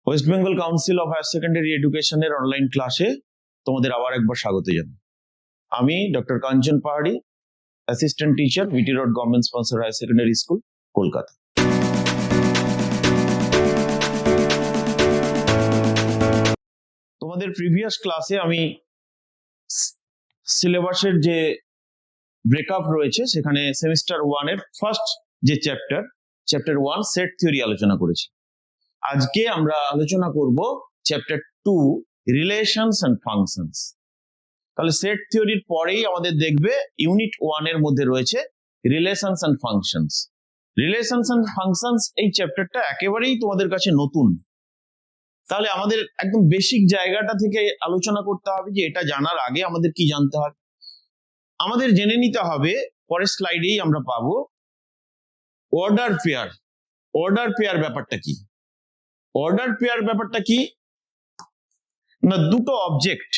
West Bengal Council of Higher Secondary এডুকেশনের online ক্লাসে তোমাদের আবার একবার স্বাগত জানাই। আমি doctor Kanchan Pahari, assistant teacher, VT road government sponsor higher secondary school, Kolkata. তোমাদের প্রিভিয়াস ক্লাসে আমি সিলেবাসের যে ব্রেকআপ রয়েছে সেখানে সেমিস্টার 1 এর ফার্স্ট যে চ্যাপ্টার 1 সেট থিওরি আলোচনা করেছি। আজকে আমরা আলোচনা করব চ্যাপ্টার 2 রিলেশনস এন্ড ফাংশনস। তাহলে সেট থিওরির পরেই আমাদের দেখবে ইউনিট 1 এর মধ্যে রয়েছে relations and functions. Relations and functions এই চ্যাপ্টারটা একেবারেই তোমাদের কাছে নতুন। তাহলে আমাদের একদম বেসিক জায়গাটা থেকে আলোচনা করতে হবে যে এটা জানার আগে আমাদের কি জানতে হবে। আমাদের জেনে নিতে হবে, পরের স্লাইডেই আমরা পাবো অর্ডার পেয়ার ব্যাপারটা কি। অর্ডার পেয়ার ব্যাপারটা কি না, দুটো অবজেক্ট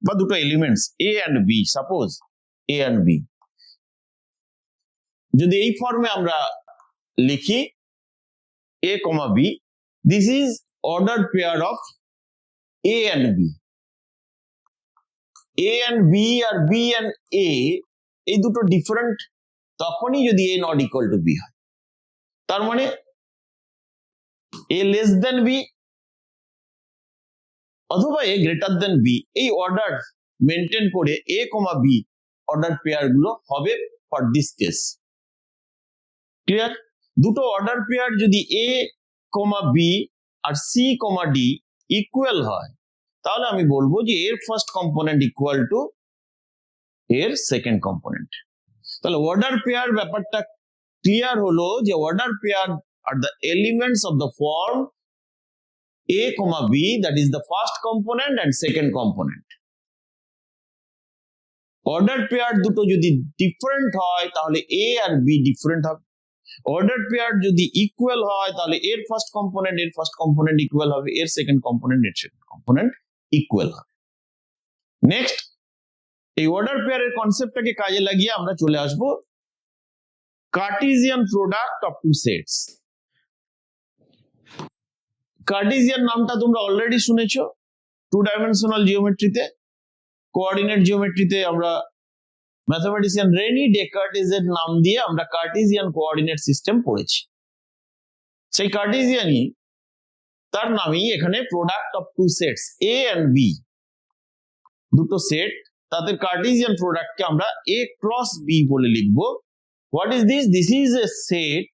বা দুটো elements A and B, suppose A and B, যদি এই ফর্মে আমরা লিখি A comma B, this is order pair of A and B. A and B আর বি অ্যান্ড এ এই দুটো ডিফারেন্ট তখনই যদি A not equal to B হয়। তার মানে এ লেস দেন বি অথবা এ গ্রেটার দেন বি, এই অর্ডার মেনটেন করে A comma B order pair গুলো হবে ফর দিস কেস। ক্লিয়ার? দুটো অর্ডার পেয়ার যদি এ কমা বি আর সি কমা ডি ইকুয়াল হয়, তাহলে আমি বলবো যে এর ফার্স্ট কম্পোনেন্ট ইকুয়াল টু এর সেকেন্ড কম্পোনেন্ট। তাহলে অর্ডার পেয়ার ব্যাপারটা ক্লিয়ার হলো যে order pair are the elements of the form a comma b, that is the first component and second component. Order pair দুটো যদি ডিফারেন্ট হয় তাহলে a আর b ডিফারেন্ট হবে। অর্ডার পেয়ার যদি ইকুয়াল হয় তাহলে এর ফার্স্ট কম্পোনেন্ট ইকুয়াল হবে, এর সেকেন্ড কম্পোনেন্ট ইকুয়াল হবে। নেক্সট, এই অর্ডার পেয়ারের কনসেপ্টটাকে কাজে লাগিয়ে আমরা চলে আসবো Cartesian product of two sets. Cartesian নামটা তোমরা অলরেডি শুনেছো, 2 ডাইমেনশনাল জিওমেট্রিতে, কোঅর্ডিনেট জিওমেট্রিতে আমরা ম্যাথমেটিশিয়ান রেনি ডেকার্টেজের নাম দিয়ে আমরা কার্টেসিয়ান কোঅর্ডিনেট সিস্টেম পড়েছি। সেই কার্টেসিয়ানই তার নামই এখানে product of two sets A and B, দুটো সেট, তাদের কার্টেসিয়ান প্রোডাক্টকে আমরা এ ক্রস বি বলে লিখবো। What is this? This is a set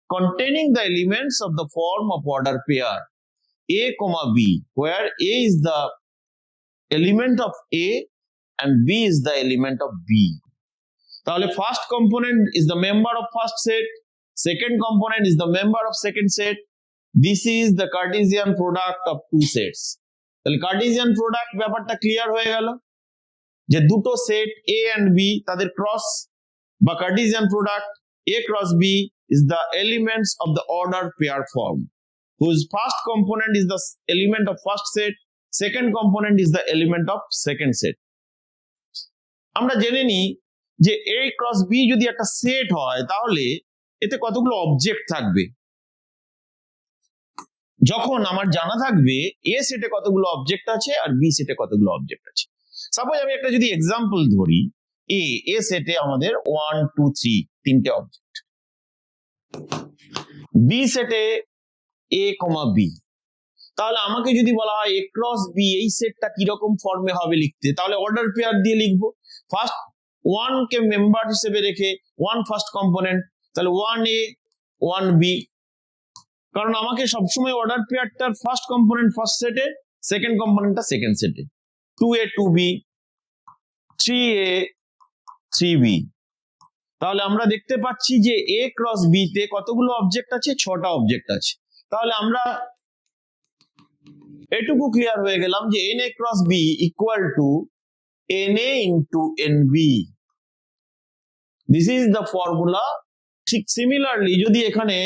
containing the elements of the form of order pair a comma b, where a is the element of a and b is the element of b. তাহলে first component is the member of first set, second component is the member of second set. This is the Cartesian product of two sets. তাহলে Cartesian product ব্যাপারটা clear হয়ে গেল যে দুটো set a and b তাদের cross বা Cartesian product a cross b is the elements of the order pair form, whose first component is the element of first set, second component is the element of second set. আমরা জেনে নিই যে a cross b যদি একটা set হয় তাহলে এতে কতগুলো অবজেক্ট থাকবে। যখন আমার জানা থাকবে a সেটে কতগুলো অবজেক্ট আছে আর b সেটে কতগুলো অবজেক্ট আছে। সাপোজ আমি একটা যদি এক্সাম্পল ধরি, a সেটে আমাদের 1 2 3 তিনটে অবজেক্ট, বি সেটে এ কমা বি, তাহলে আমাকে যদি বলা হয় এ ক্রস বি এই সেটটা কিরকম ফর্মে হবে লিখতে, তাহলে অর্ডার পেয়ার দিয়ে লিখবো। ফার্স্ট 1 কে মেম্বার হিসেবে রেখে 1 ফার্স্ট কম্পোনেন্ট, তাহলে 1a 1b, কারণ আমাকে সবসময় অর্ডার পেয়ারটার ফার্স্ট কম্পোনেন্ট ফার্স্ট সেটে, সেকেন্ড কম্পোনেন্টটা সেকেন্ড সেটে। 2a 2b, 3a 3b, তাহলে আমরা দেখতে পাচ্ছি যে a ক্রস b তে কতগুলো অবজেক্ট আছে? 6টা অবজেক্ট আছে। তাহলে আমরা এটুকু ক্লিয়ার হয়ে গেলাম যে na cross b equal to na into nb। This is the formula. ঠিক সিমিলারলি যদি এখানে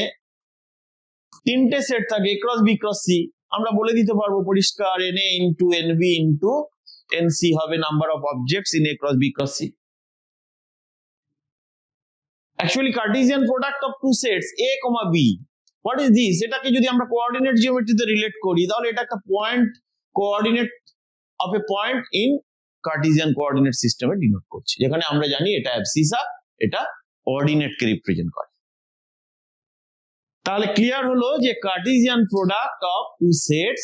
তিনটে সেট থাকে a cross b cross c, আমরা বলে দিতে পারবো পরিষ্কার na into nb into nc হবে number of objects in a cross b cross c। Actually, Cartesian product of two sets A, B what is this? এটাকে যদি আমরা কোঅর্ডিনেট জিওমেট্রিতে রিলেট করি তাহলে এটা একটা point coordinate of A point in Cartesian coordinate সিস্টেমে denote করছে, যেখানে আমরা জানি এটা অ্যাবসিসা, এটা অর্ডিনেটকে রিপ্রেজেন্ট করে। তাহলে ক্লিয়ার হলো যে Cartesian product of two sets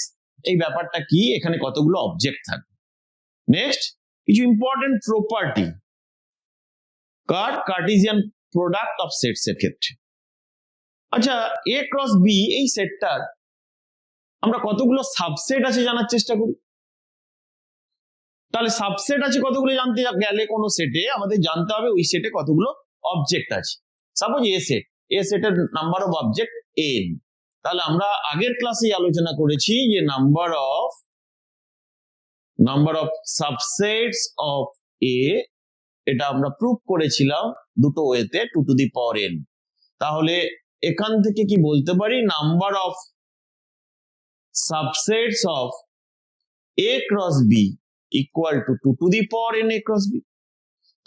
এই ব্যাপারটা কি, এখানে কতগুলো অবজেক্ট থাকবে। নেক্সট কিছু important property Cartesian product of sets এর ক্ষেত্রে। আচ্ছা, এ ক্রস বি এই সেটটার আমরা কতগুলো সাবসেট আছে জানার চেষ্টা করি। তাহলে সাবসেট আছে কতগুলো জানতে গেলে কোন সেটে আমাদের জানতে হবে ওই সেটে কতগুলো অবজেক্ট আছে। সাপোজ এ সেটের নাম্বার অফ অবজেক্ট n। তাহলে আমরা আগের ক্লাসে আলোচনা করেছি যে নাম্বার অফ সাবসেটস অফ এ, এটা আমরা প্রুভ করেছিলাম দুটো ওয়েতে 2 টু দি পাওয়ার n। তাহলে এখান থেকে কি বলতে পারি, number of subsets of a cross b equal to 2 to the power n a cross b।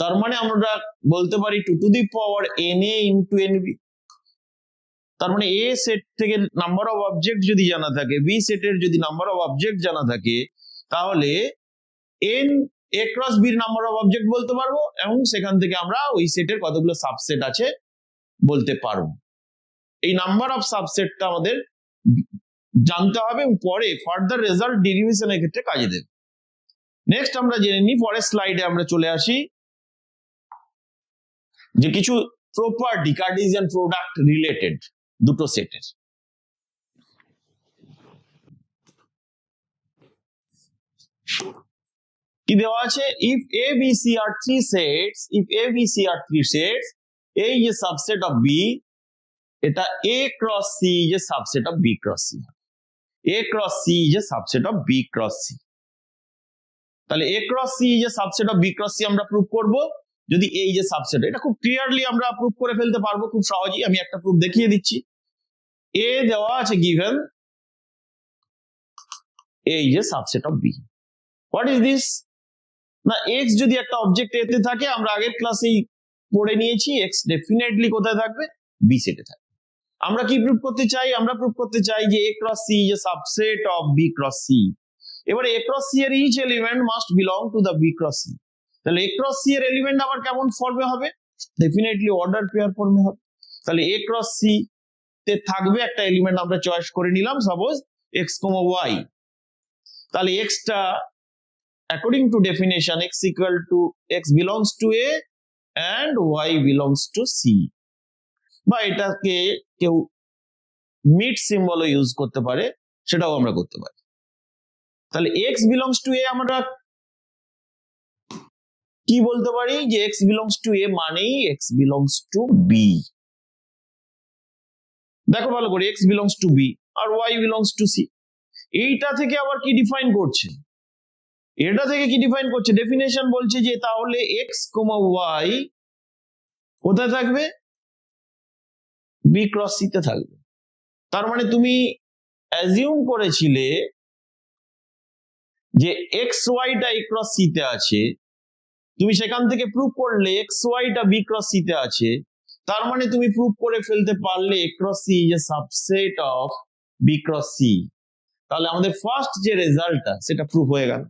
তার মানে আমরা বলতে পারি 2 to the power na into nb। তার মানে এ সেট থেকে নাম্বার অফ অবজেক্ট যদি জানা থাকে, বি সেটের যদি নাম্বার অফ অবজেক্ট জানা থাকে, তাহলে n a ক্রস b এর নাম্বার অফ অবজেক্ট বলতে পারবো এবং সেখান থেকে আমরা ওই সেটের কতগুলো সাবসেট আছে বলতে পারবো। এই নাম্বার অফ সাবসেটটা আমাদের জানতে হবে এবং পরে ফার্দার রেজাল্ট ডেরিভেশনের ক্ষেত্রে কাজে দেবে। নেক্সট আমরা জেনে নিই, পরের স্লাইডে আমরা চলে আসি যে কিছু প্রপার্টি কার্টেসিয়ান প্রোডাক্ট রিলেটেড দুটো সেটের। কি দেওয়া আছে, if A B C are three sets, A is a subset of B, এটা A cross C is a subset of B cross C. A cross C is a subset of B cross C. তাহলে A cross C is a subset of B cross C আমরা prove করব যদি A is a subset। এটা খুব clearly আমরা prove করে ফেলতে পারবো খুব সহজেই। আমি একটা প্রুফ দেখিয়ে দিচ্ছি। A দেওয়া আছে given A is a subset of B. What is this? না, X যদি একটা অবজেক্ট A তে থাকে, আমরা আগের ক্লাসেই পড়ে নিয়েছি X ডেফিনেটলি কোথায় থাকবে, B সেটে থাকবে। আমরা কি প্রুভ করতে চাই, আমরা প্রুভ করতে চাই যে A cross C is a subset of B cross C। এবারে A cross C এর each element must belong to the B cross C। তাহলে A cross C এর এলিমেন্ট আবার কেমন ফর্মে হবে, ডেফিনেটলি অর্ডার পেয়ার ফর্মে হবে। তাহলে A cross C তে থাকবে একটা এলিমেন্ট আমরা চয়েস করে নিলাম, সাপোজ x, y। তাহলে x টা according to definition x belongs to A and y belongs to C, বা এটাকে কেউ মিড সিম্বলও ইউজ করতে পারে, সেটাও আমরা করতে পারি। তাহলে x belongs to A আমরা কি বলতে পারি যে x belongs to A মানেই x belongs to B। দেখো ভালো করে, x belongs to B R y belongs to C। এইটা থেকে আবার কি ডিফাইন করছে, এটা থেকে কি ডিফাইন করছে, ডেফিনেশন বলছে যে তাহলে x, y কোথায় থাকবে, B ক্রস C তে থাকবে। তার মানে তুমি অ্যাজিউম করেছিলে যে x, y টা A ক্রস C তে আছে, তুমি সেখান থেকে প্রুভ করলে x, y টা B ক্রস C তে আছে। তার মানে তুমি প্রুভ করে ফেলতে পারলে A cross C is a subset of B cross C। তাহলে আমাদের ফার্স্ট যে রেজাল্টটা সেটা প্রুভ হয়ে গেল।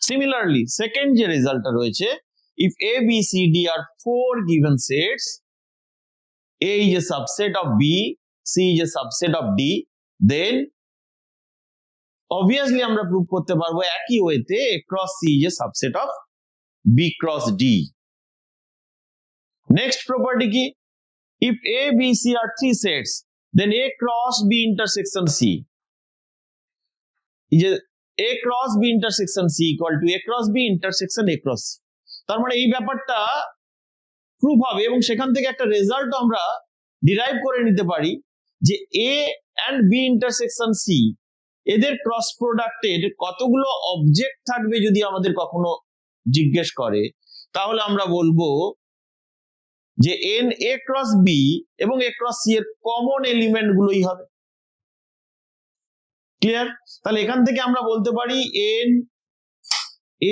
সিমিলারলি সেকেন্ড যে রেজাল্টটা রয়েছে, if A, B, C, D are four given sets, A is a subset of B, C is a subset of D, then obviously আমরা প্রুভ করতে পারবো একই ওয়েতে A cross C is a subset of B cross D. Next property কি, if A, B, C are three sets, then A cross B intersection C is A cross B intersection C equal to A cross B intersection A cross C। তার মানে এই ব্যাপারটা prove হবে এবং সেখান থেকে একটা রেজাল্ট আমরা ডিরাইভ করে নিতে পারি যে A and B intersection C এদের ক্রস প্রোডাক্টের কতগুলো অবজেক্ট থাকবে যদি আমাদের কখনো জিজ্ঞেস করে, তাহলে আমরা বলবো যে n A ক্রস B এবং A ক্রস C এর কমন এলিমেন্ট গুলোই হবে। ক্লিয়ার? তাহলে এখান থেকে আমরা বলতে পারি n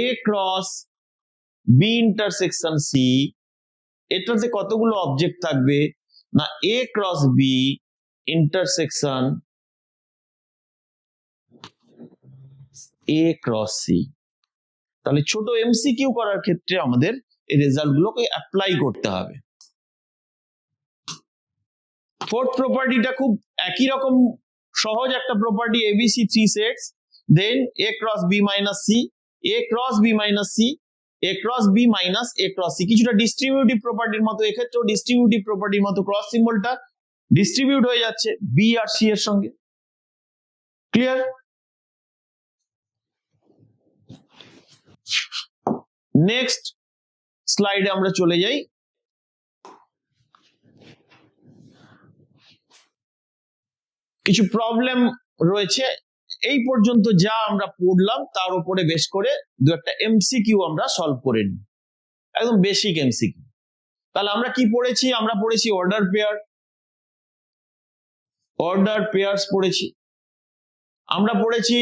A cross B intersection C এটাতে কতগুলো অবজেক্ট থাকবে, না A cross B intersection A cross C. তাহলে ছোট এমসিকিউ করার ক্ষেত্রে আমাদের এই রেজাল্ট গুলোকে অ্যাপ্লাই করতে হবে। ফোর্থ প্রপার্টিটা খুব একই রকম সহজ একটা প্রপার্টি, এবিসি থ্রি সেটস, দেন এ ক্রস বি মাইনাস সি, এ ক্রস বি মাইনাস সি, এ ক্রস বি মাইনাস এ ক্রস সি। কিছুটা ডিস্ট্রিবিউটিভ প্রপার্টির মতো, এক্ষেত্রেও ডিস্ট্রিবিউটিভ প্রপার্টির মতো ক্রস সিম্বলটা ডিস্ট্রিবিউট হয়ে যাচ্ছে বি আর সি এর সঙ্গে। ক্লিয়ার? নেক্সট স্লাইডে আমরা চলে যাই। কিছু প্রবলেম রয়েছে, এই পর্যন্ত যা আমরা পড়লাম তার উপরে বেশ করে দু একটা এমসিকিউ আমরা সলভ করে নিই, একদম বেসিক এমসিকিউ। তাহলে আমরা কি পড়েছি? আমরা পড়েছি অর্ডার পেয়ার্স পড়েছি, আমরা পড়েছি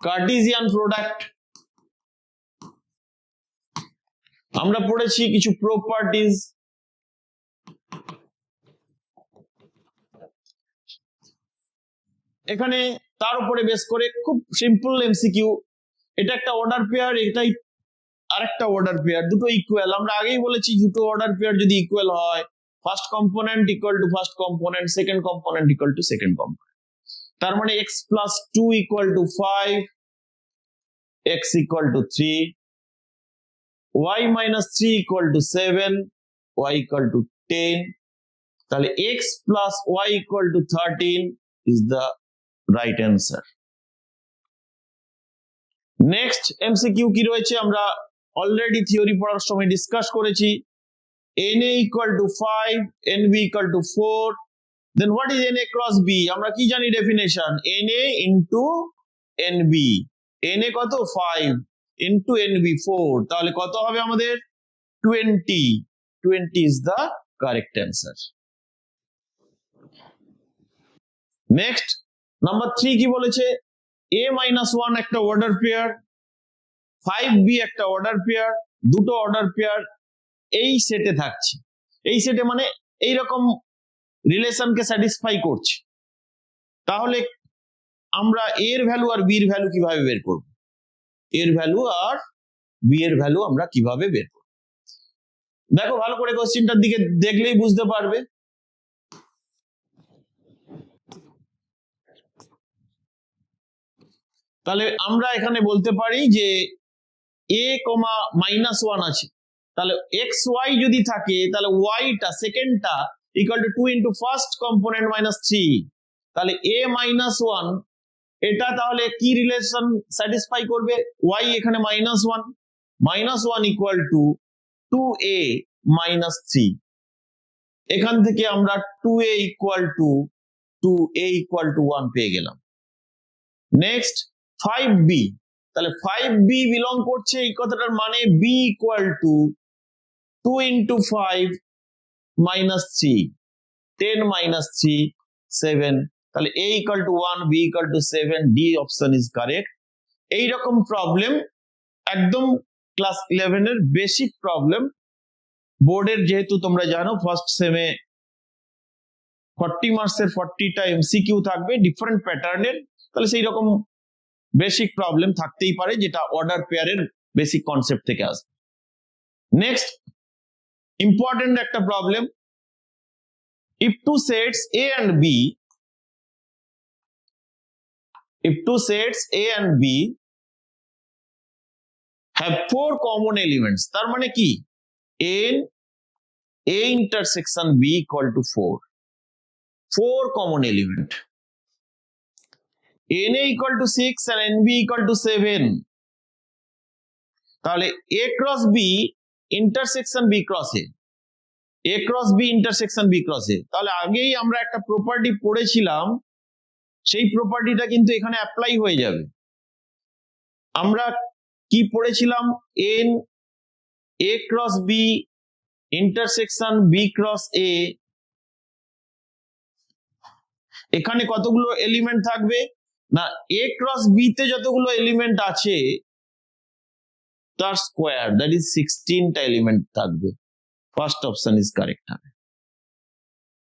কার্টেসিয়ান প্রোডাক্ট, আমরা পড়েছি কিছু প্রপার্টিজ, এখানে তার উপরে বেস করে খুব সিম্পল এমসিকিউ। এটা একটা অর্ডার পেয়ার, এটাই আরেকটা অর্ডার পেয়ার, দুটো ইকুয়াল। আমরা আগেই বলেছি দুটো অর্ডার পেয়ার যদি ইকুয়াল হয়, first component equal to first component, second component equal to second component. তার মানে x plus 2 equal to 5, x equal to 3, y minus 3 equal to 7, y equal two 10। তাহলে x plus y equal two 13 is the right answer. Next MCQ কি রয়েছে? আমরা already theory পড়ার সময় discuss করেছি, na equal to 5, nb equal to 4, then what is na cross b? আমরা কি জানি definition, na into nb, na কত 5 into nb 4, তাহলে কত হবে আমাদের 20 is the correct answer. Next number 3 কি বলেছে? a minus 1 একটা অর্ডার পেয়ার, 5b একটা অর্ডার পেয়ার, দুটো অর্ডার পেয়ার এই সেটে থাকছে। এই সেটে মানে এইরকম রিলেশনকে স্যাটিসফাই করছে। তাহলে আমরা এর ভ্যালু আর বি এর ভ্যালু কিভাবে বের করব? এর ভ্যালু আর বি এর ভ্যালু আমরা কিভাবে বের করব? দেখো ভালো করে কোশ্চেনটার দিকে দেখলেই বুঝতে পারবে। তাহলে আমরা এখানে বলতে পারি যে a, -1 আছে, তাহলে xy যদি থাকে তাহলে yটা সেকেন্ডটা equal to 2 into first component minus 3, তাহলে a -1 এটা তাহলে কি রিলেশন স্যাটিসফাই করবে? y এখানে -1 ইকুয়াল টু 2a মাইনাস 3, এখান থেকে আমরা 2a ইকুয়াল টু 1 পেয়ে গেলাম। নেক্সট 5b, তাহলে 5b বিলং করছে এই কথাটার মানে b equal to 2 into 5 minus 3, 10 minus 3 7, তাহলে a equal to 1, b equal to 7, d option is correct. এইরকম প্রবলেম একদম ক্লাস 11 এর বেসিক প্রবলেম, বোর্ডের যেহেতু তোমরা জানো ফার্স্ট সেমে 40 মার্কসের 40টা এমসিকিউ থাকবে ডিফারেন্ট প্যাটার্নের, তাহলে সেই রকম বেসিক প্রবলেম থাকতেই পারে যেটা অর্ডার পেয়ারের বেসিক কনসেপ্ট থেকে আসবে। নেক্সট ইম্পর্টেন্ট একটা problem, if two sets a and b have 4 common elements, তার মানে কি a intersection b equal to 4 common element, na equal to 6 and nb equal to 7, তাহলে a cross b intersection b cross a cross b intersection b cross a, তাহলে আগেই আমরা একটা property পড়েছিলাম, সেই প্রপার্টিটা কিন্তু এখানে অ্যাপ্লাই হয়ে যাবে। আমরা কি পড়েছিলাম? a cross b intersection b cross a, এখানে কতগুলো এলিমেন্ট থাকবে না, a cross b তে যতগুলো এলিমেন্ট আছে তার স্কোয়ার, দ্যাট ইজ 16টা এলিমেন্ট থাকবে। ফার্স্ট অপশন ইজ কারেক্ট হবে।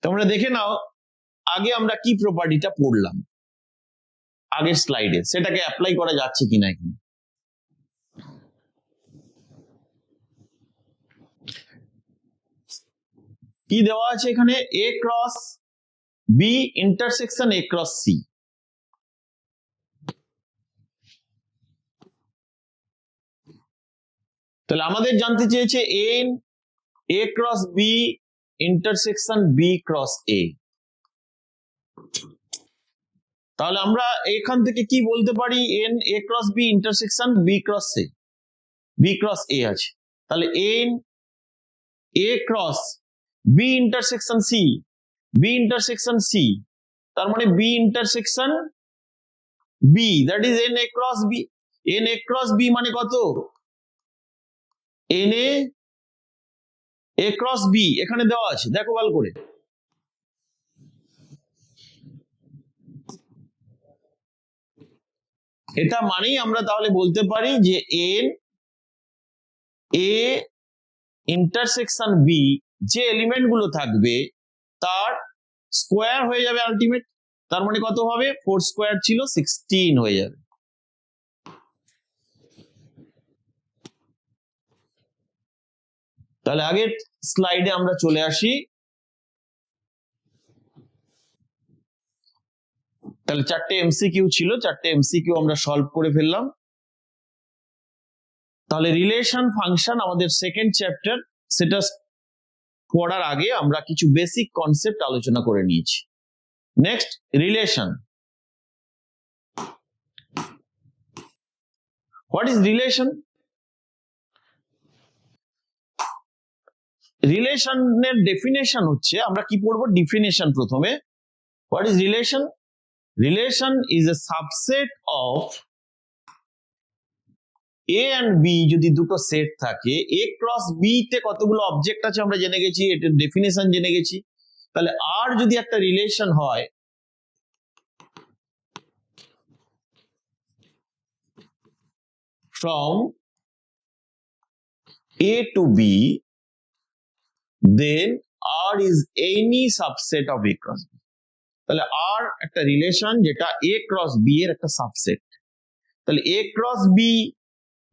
তোমরা দেখে নাও আগে আমরা কি প্রপার্টিটা পড়লাম আগের স্লাইডে, সেটাকে অ্যাপ্লাই করা যাচ্ছে কিনা এখানে। কি দেওয়া আছে এখানে? A cross B intersection A cross C. তাহলে আমাদের জানতে চেয়েছে n A cross B intersection B cross A. তাহলে আমরা এখান থেকে কি বলতে পারি? N A cross B intersection B cross A, B cross A আছে। তাহলে n A cross B intersection C, B intersection C, তার মানে B intersection B, that is n A cross B. N A cross B মানে কত? N A cross B এখানে দেওয়া আছে, দেখো ভালো করে। এটা মানেই আমরা তাহলে বলতে পারি যে এন এ ইন্টারসেকশন বি যে এলিমেন্ট গুলো থাকবে তার স্কোয়ার হয়ে যাবে আলটিমেট। তার মানে কত হবে? 4 স্কোয়ার ছিল 16 হয়ে যাবে। তাহলে আগের স্লাইডে আমরা চলে আসি। তাহলে 4টে এমসিকিউ ছিল, 4টে এমসিকিউ আমরা সলভ করে ফেললাম। তাহলে রিলেশন ফাংশন আমাদের সেকেন্ড চ্যাপ্টার, সেটা পড়ার আগে আমরা কিছু বেসিক কনসেপ্ট আলোচনা করে নিয়েছি। Next, relation. What is relation? রিলেশনের ডেফিনেশন হচ্ছে, আমরা কি পড়বো? ডেফিনেশন প্রথমে। What is relation? Relation is a subset of A and B. যদি দুটো সেট থাকে, এ ক্রস বি তে কতগুলো অবজেক্ট আছে আমরা জেনে গেছি, এটার ডেফিনেশন জেনে গেছি। তাহলে আর যদি একটা রিলেশন হয় from A to B, then R is any subset of A cross B. তাহলে R একটা রিলেশন যেটা A cross B এর একটা সাবসেট। তাহলে A cross B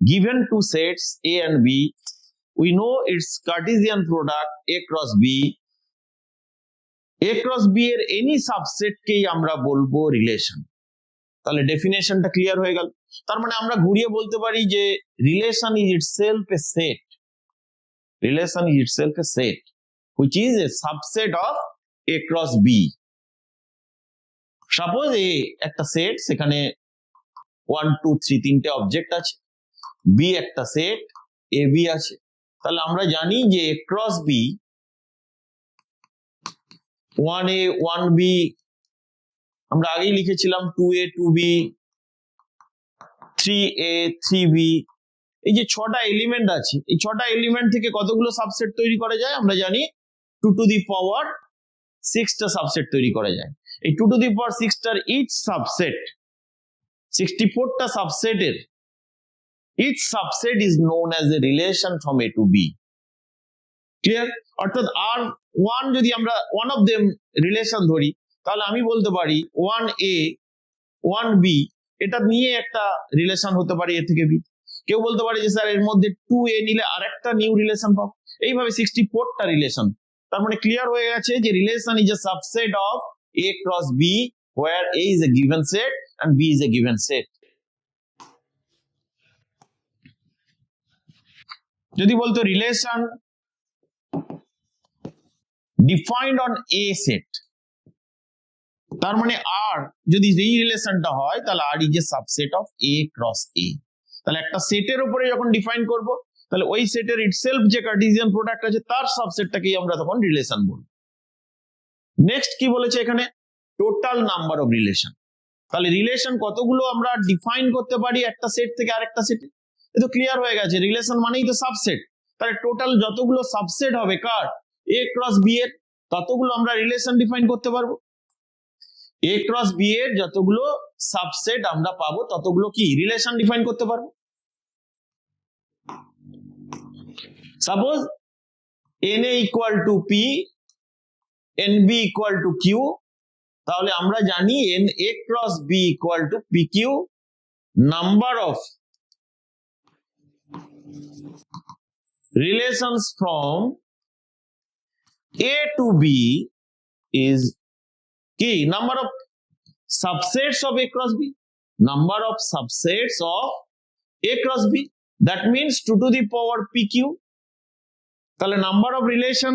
given two sets A and B, we know its Cartesian product A cross B. A cross B এর any subset কেই আমরা বলবো রিলেশন। তাহলে ডেফিনেশনটা ক্লিয়ার হয়ে গেল। তার মানে আমরা ঘুরিয়ে বলতে পারি যে relation is itself a set, relation is itself a set which is a subset of A cross B. Suppose A একটা সেট, সেখানে 1 2 3 তিনটে অবজেক্ট আছে, বি একটা সেট এ বি আছে। তাহলে আমরা জানি যে A cross B 1A 1B আমরা আগেই লিখেছিলাম, 2A 2B 3A 3B। এই যে 6টা এলিমেন্ট আছে, এই 6টা এলিমেন্ট থেকে কতগুলো সাবসেট তৈরি করা যায় আমরা জানি? 2 to the power 6টা সাবসেট তৈরি করা যায়। এই 2 to the power 6টার ইচ সাবসেট, 64টা সাবসেটের each subset is known as a relation from A to B। Clear? অর্থাৎ আর ওয়ান যদি আমরা ওয়ান অফ দেম রিলেশন ধরি, তাহলে আমি বলতে পারি 1A 1B এটা নিয়ে একটা রিলেশন হতে পারে A থেকে B। কেউ বলতে পারে যে স্যার এর মধ্যে 2A নিলে আরেকটা নিউ রিলেশন পাবো। এইভাবে 64টা রিলেশন। তার মানে ক্লিয়ার হয়ে গেছে যে relation is a subset of A cross B where A is a given set and B is a given set. যদি বলতো relation defined on A set, তার মানে আর যদি এই রিলেশনটা হয় তাহলে R is a subset of A cross A। তাহলে একটা সেটের উপরে যখন ডিফাইন করব, তাহলে ওই সেটের ইটসেলফ যে কার্টেসিয়ান প্রোডাক্ট আছে তার সাবসেটটাকেই আমরা তখন রিলেশন বলবো। নেক্সট কি বলেছে এখানে? Total number of relation. তাহলে রিলেশন কতগুলো আমরা ডিফাইন করতে পারি একটা সেট থেকে আরেকটা সেটে? এ তো ক্লিয়ার হয়ে গেছে, রিলেশন মানেই তো সাবসেট। তাহলে টোটাল যতগুলো সাবসেট হবে কার? A cross B এর, ততগুলো আমরা রিলেশন ডিফাইন করতে পারবো। A cross B এর যতগুলো সাবসেট আমরা পাবো ততগুলো কি রিলেশন ডিফাইন করতে পারবো। Suppose NA equal to P, NB equal to Q, তাহলে আমরা জানি NA cross B equal to PQ, number of relations from A to B is কি number of subsets of A cross B, number of subsets of A cross B, that means 2 to the power PQ. তাহলে number of relation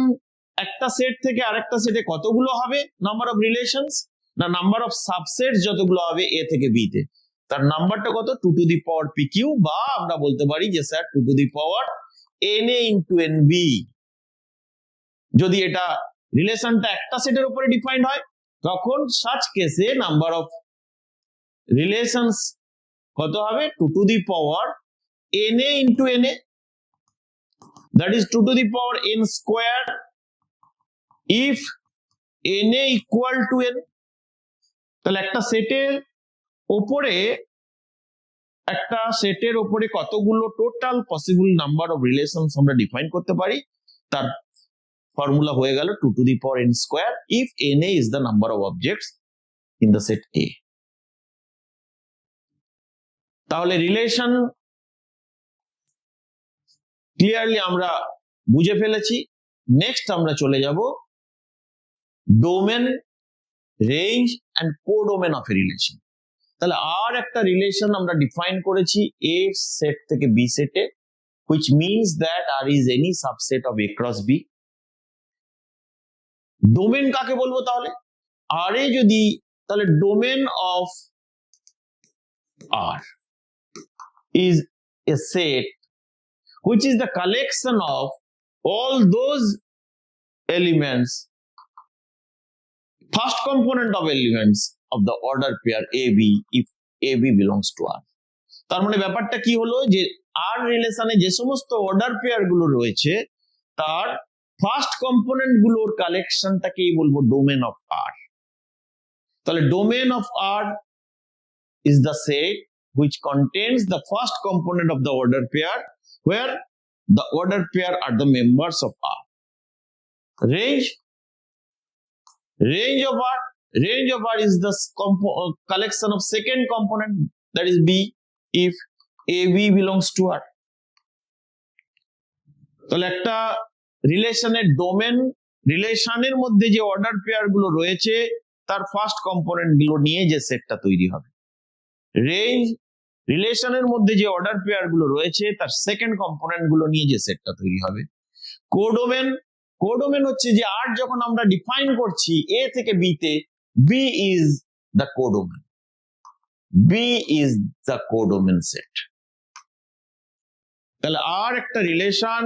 একটা set থেকে আরেকটা সেটে কতগুলো হবে number of relations, না number of subset যতগুলো হবে A থেকে B তে, তার নাম্বারটা কত 2 to the power PQ, বা আমরা বলতে পারি যে sir 2 to the power NA into NB। যদি এটা রিলেশনটা একটা সেটের উপরে ডিফাইন্ড হয় তখন সাচ কেসে নাম্বার অফ রিলেশনস কত হবে 2 to the power NA into NA, that is 2 to the power N square if NA equal to N। তাহলে একটা সেটের উপরে কতগুলো total possible number of relations আমরা ডিফাইন করতে পারি, তার ফর্মুলা হয়ে গেল 2 to the power N square if NA is the number of objects in the set A। তাহলে রিলেশন ক্লিয়ারলি আমরা বুঝে ফেলেছি। নেক্সট আমরা চলে যাব domain, range and codomain of a relation. তাহলে আর একটা রিলেশন আমরা ডিফাইন করেছি A সেট থেকে B সেটে, which means that R is any subset of A cross B। Domain কাকে বলবো তাহলে? R এ যদি, তাহলে domain of R is a set which is the collection of all those elements, first component of elements of the order pair AB if AB belongs to R। তার মানে ব্যাপারটা কি হলো যে R রিলেশনে যে সমস্ত অর্ডার পেয়ার গুলো রয়েছে তার ফার্স্ট কম্পোনেন্ট গুলোর কালেকশনটাকেই বলবো ডোমেন অফ R। তাহলে domain of R is the set which contains the first component of the order pair where the order pair are the members of R। Range of R is the collection of second component, that is B if AB belongs to R। তাহলে একটা রিলেশনের domain, রিলেশনের মধ্যে যে order pair গুলো রয়েছে তার first component গুলো নিয়ে যে সেটটা তৈরি হবে। রেঞ্জ, রিলেশনের মধ্যে যে অর্ডার পেয়ার গুলো রয়েছে তার সেকেন্ড কম্পোনেন্ট গুলো নিয়ে যে সেটটা তৈরি হবে। কোডোমেন হচ্ছে যে আর যখন আমরা ডিফাইন করছি A থেকে B তে, B is the codomain, B is the codomain set। তাহলে আর একটা relation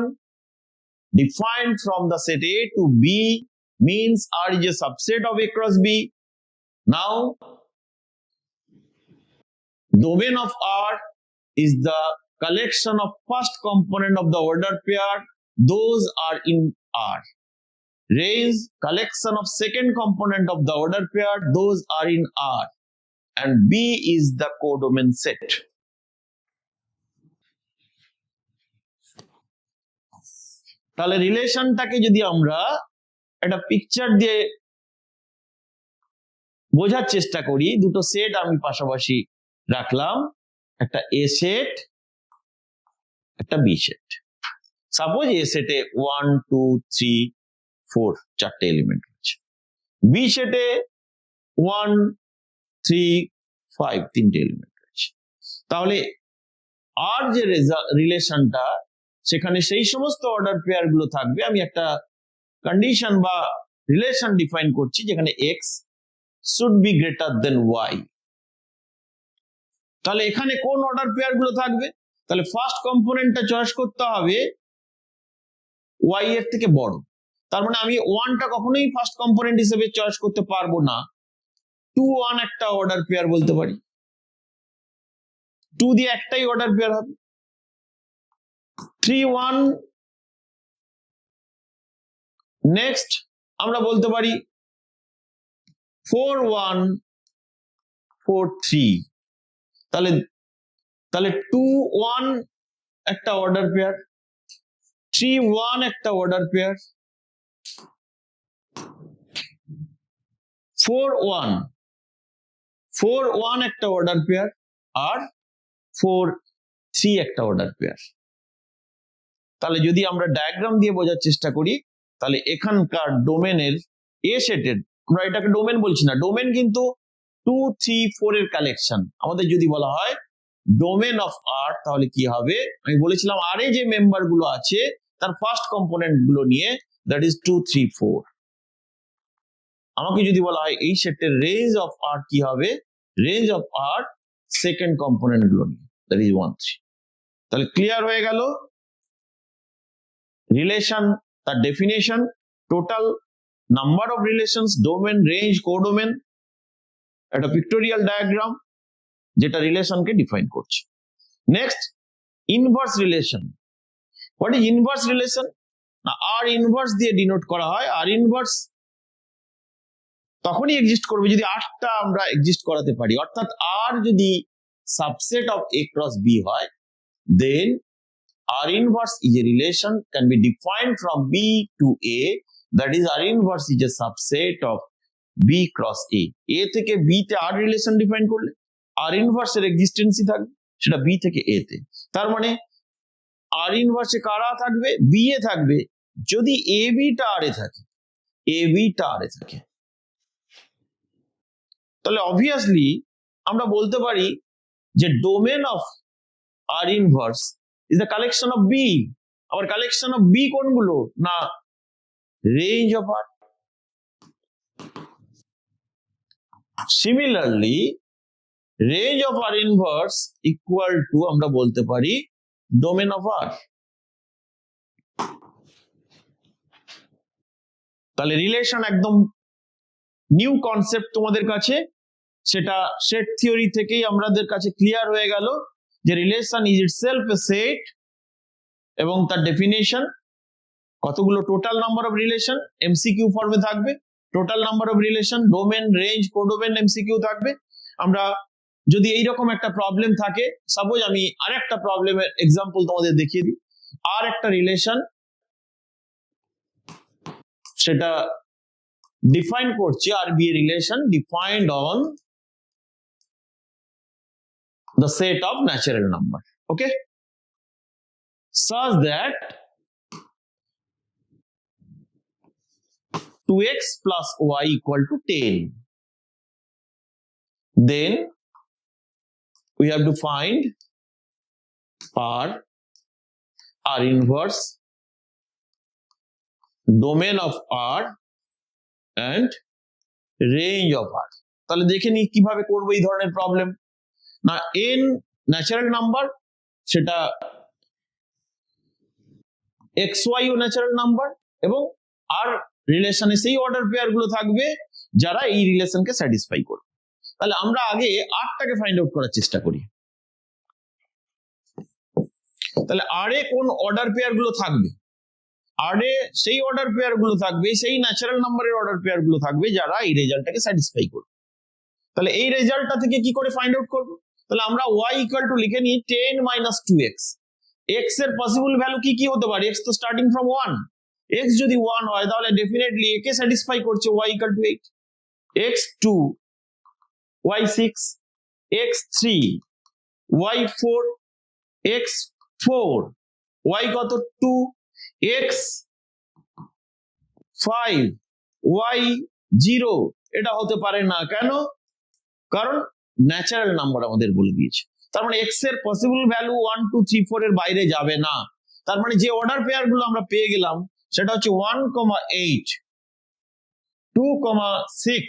defined from the set A to B means R is a subset of A cross B। Now domain of R is the collection of first component of the order pair, those are in R। Range, collection of second component of the order pair, those are in R, and B is the codomain set। তাহলে রিলেশনটাকে যদি আমরা একটা picture দিয়ে বোঝার চেষ্টা করি, দুটো set আমি পাশাপাশি রাখলাম, একটা A সেট একটা B সেট। সাপোজ A সেটে 1 2 3 4 চারটে এলিমেন্ট রয়েছে, B সেটে 1 3 5 তিনটে এলিমেন্ট রয়েছে। তাহলে আর যে রিলেশনটা সেখানে সেই সমস্ত অর্ডার পেয়ার গুলো থাকবে। আমি একটা কন্ডিশন বা রিলেশন ডিফাইন করছি যেখানে x should be greater than y। তাহলে এখানে কোন অর্ডার পেয়ার গুলো থাকবে? তাহলে ফার্স্ট কম্পোনেন্টটা চয়েস করতে হবে y এর থেকে বড়। তার মানে আমি 1টা কখনোই ফার্স্ট কম্পোনেন্ট হিসেবে চয়েস করতে পারবো না, 2 1 একটা অর্ডার পেয়ার বলতে পারি, 2 দিয়ে একটাই অর্ডার পেয়ার হবে, 3 1 নেক্সট আমরা বলতে পারি 4 1 4 3। তাহলে 2 1 একটা অর্ডার পেয়ার, 3 3 1 একটা অর্ডার পেয়ার, 4 1 একটা অর্ডার পেয়ার, আর 4 3 একটা অর্ডার পেয়ার। তাহলে যদি আমরা ডায়াগ্রাম দিয়ে বোঝার চেষ্টা করি, তাহলে এখানকার ডোমেনের এ সেটের, আমরা এটাকে ডোমেন বলছি না, ডোমেন কিন্তু 2 3 4 এর কালেকশন। আমাদের যদি বলা হয় ডোমেন অফ আর, তাহলে কি হবে? আমি বলেছিলাম আর এ যে মেম্বার গুলো আছে তার ফার্স্ট কম্পোনেন্ট গুলো নিয়ে, দ্যাট ইজ 2 3 4। আমাকে যদি বলা হয় এই সেটের রেঞ্জ অফ আর কি হবে? Range of R second component গুলো নিয়ে, দ্যাট ইজ 1 3। তাহলে ক্লিয়ার হয়ে গেল রিলেশন, তার definition, total number of relations, domain, range, codomain, একটা পিক্টোরিয়াল ডায়াগ্রাম যেটা রিলেশনকে ডিফাইন করছে। Next, inverse relation. What is inverse relation? না, আর ইনভার্স দিয়ে ডিনোট করা হয়। আর ইনভার্স তখনই এক্সিস্ট করবে যদি আরটা আমরা এক্সিস্ট করাতে পারি, অর্থাৎ আর যদি subset of A cross B হয়, then R inverse is a relation can be defined from B to A, that is R inverse is a subset of B cross A. A থেকে B তে R relation define করলে R inverse এর existence থাকবে সেটা B থেকে A তে। তার মানে R inverse এ কারা থাকবে? B এ থাকবে যদি AB টা R এ থাকে, AB টা R এ থাকে। তাহলে obviously আমরা বলতে পারি যে domain of R inverse is the collection of B. Our collection of B কোনগুলো? না, range of R. Similarly, range of R inverse equal to আমরা বলতে পারি domain of R. তাহলে রিলেশন একদম নিউ কনসেপ্ট তোমাদের কাছে, সেটা সেট থিওরি থেকেই আমাদের কাছে ক্লিয়ার হয়ে গেল যে relation is itself a set, এবং তার ডেফিনেশন কতগুলো total number of relation MCQ ফর্মে থাকবে, total number of relation, domain, range, codomain MCQ থাকবে। আমরা যদি এইরকম একটা প্রবলেম থাকে, সাপোজ আমি আরেকটা প্রবলেমের এক্সাম্পল তোমাদের দেখিয়ে দিই। আর একটা রিলেশন সেটা ডিফাইন করছি, R be a relation defined on the set of natural number, okay, such that 2x plus y equal to 10. Then we have to find R inverse, domain of R and range of R. তাহলে দেখে নি কিভাবে করবো এই ধরনের problem. না, n natural number, সেটা xy ও natural number, এবং আর রিলেশনে সেই অর্ডার পেয়ার গুলো থাকবে যারা এই রিলেশনকে স্যাটিসফাই করবে। তাহলে আমরা আগে আরটাকে ফাইন্ড আউট করার চেষ্টা করি। তাহলে আর এ কোন অর্ডার পেয়ার গুলো থাকবে? আর এ সেই অর্ডার পেয়ার গুলো থাকবে, সেই ন্যাচারাল নাম্বারের অর্ডার পেয়ার গুলো থাকবে যারা এই রেজাল্টটাকে স্যাটিসফাই করবে। তাহলে এই রেজাল্টটা থেকে কি করে ফাইন্ড আউট করবো? তাহলে আমরা y ইকুয়াল টু লিখে নিই 10 minus 2x। x এর পসিবল ভ্যালু কি কি হতে পারে? x তো স্টার্টিং ফ্রম 1। x যদি 1 হয় তাহলে ডেফিনেটলি একে স্যাটিসফাই করছে y equal two 8, x2, y6, x3, y4, x4, y কত 2, x5, y0। এটা হতে পারে না, কেন? কারণ ন্যাচারাল নাম্বার আমাদের বলে দিয়েছে। তার মানে এক্স এর পসিবল ভ্যালু 1 2 3 4 এর বাইরে যাবে না। তার মানে যে অর্ডার পেয়ার গুলো আমরা পেয়ে গেলাম সেটা হচ্ছে 1,8, 2,6,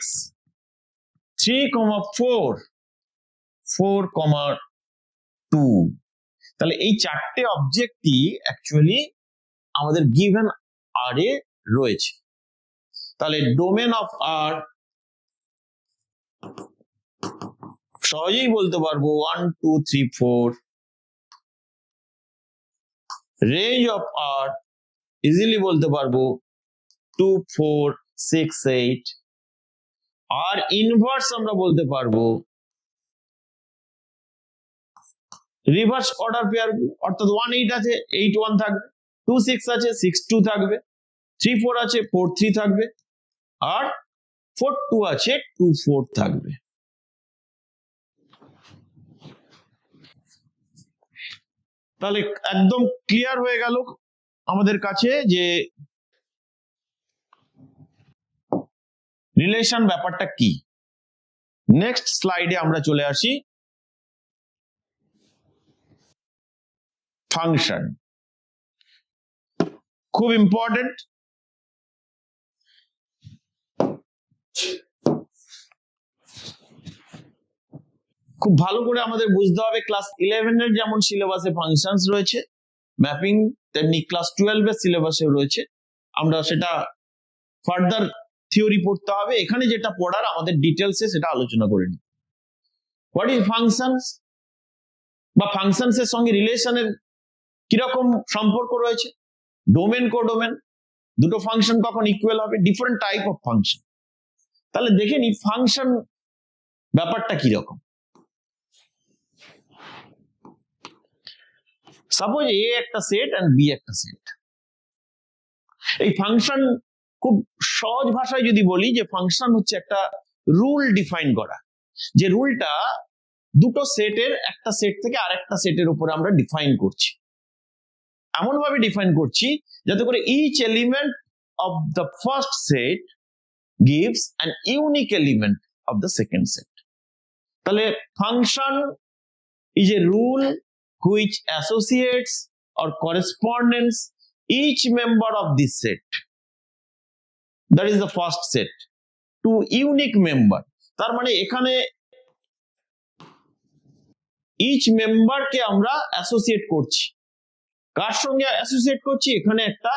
3,4, 4,2। তাহলে এই চারটে অবজেক্টই অ্যাকচুয়ালি আমাদের গিভেন আর এ রয়েছে। তাহলে ডোমেন অফ আর সহজেই বলতে পারবো 1 2 3 4। রেঞ্জ অফ আর ইজিলি বলতে পারবো 2 4 6 8। আর ইনভার্স আমরা বলতে পারবো রিভার্স অর্ডার পেয়ার, অর্থাৎ 1 8 আছে, 8 1 থাকবে। 2 6 আছে 6 2 থাকবে, 3 4 আছে 4 3 থাকবে, আর 4 2 আছে 2 4 থাকবে। তাহলে একদম ক্লিয়ার হয়ে গেল আমাদের কাছে যে রিলেশন ব্যাপারটা কি। নেক্সট স্লাইডে আমরা চলে আসি ফাংশন। খুব ইম্পর্টেন্ট। খুব ভালো করে আমাদের বুঝতে হবে ক্লাস 11 এর যেমন সিলেবাসে ফাংশনস রয়েছে ম্যাপিং, তেমনি ক্লাস 12 এর সিলেবাসে রয়েছে। আমরা সেটা ফার্দার থিওরি পড়তে হবে, এখানে যেটা পড়ার আমাদের ডিটেলসে সেটা আলোচনা করে নিই। হোয়াট ইজ ফাংশনস বা ফাংশনস এর সঙ্গে রিলেশনের কিরকম সম্পর্ক রয়েছে, ডোমেন কোডোমেন, দুটো ফাংশন কখন ইকুয়াল হবে, ডিফারেন্ট টাইপ অফ ফাংশন। তাহলে দেখে নি ফাংশন ব্যাপারটা কিরকম। সাপোজ এ একটা সেট এন্ড বি একটা সেট। এই ফাংশন খুব সহজ ভাষায় যদি বলি যে ফাংশন হচ্ছে একটা রুল ডিফাইন করা, যে রুলটা দুটো সেটের একটা সেট থেকে আরেকটা সেটের উপরে আমরা ডিফাইন করছি। এমন ভাবে ডিফাইন করছি যাতে করে each element of the first set gives an unique element of the second set. তাহলে function is a rule which associates or corresponds each member of this set, that is the first set, to unique member. তার মানে এখানে each member কে আমরা associate করছি। কার সঙ্গে associate করছি? এখানে একটা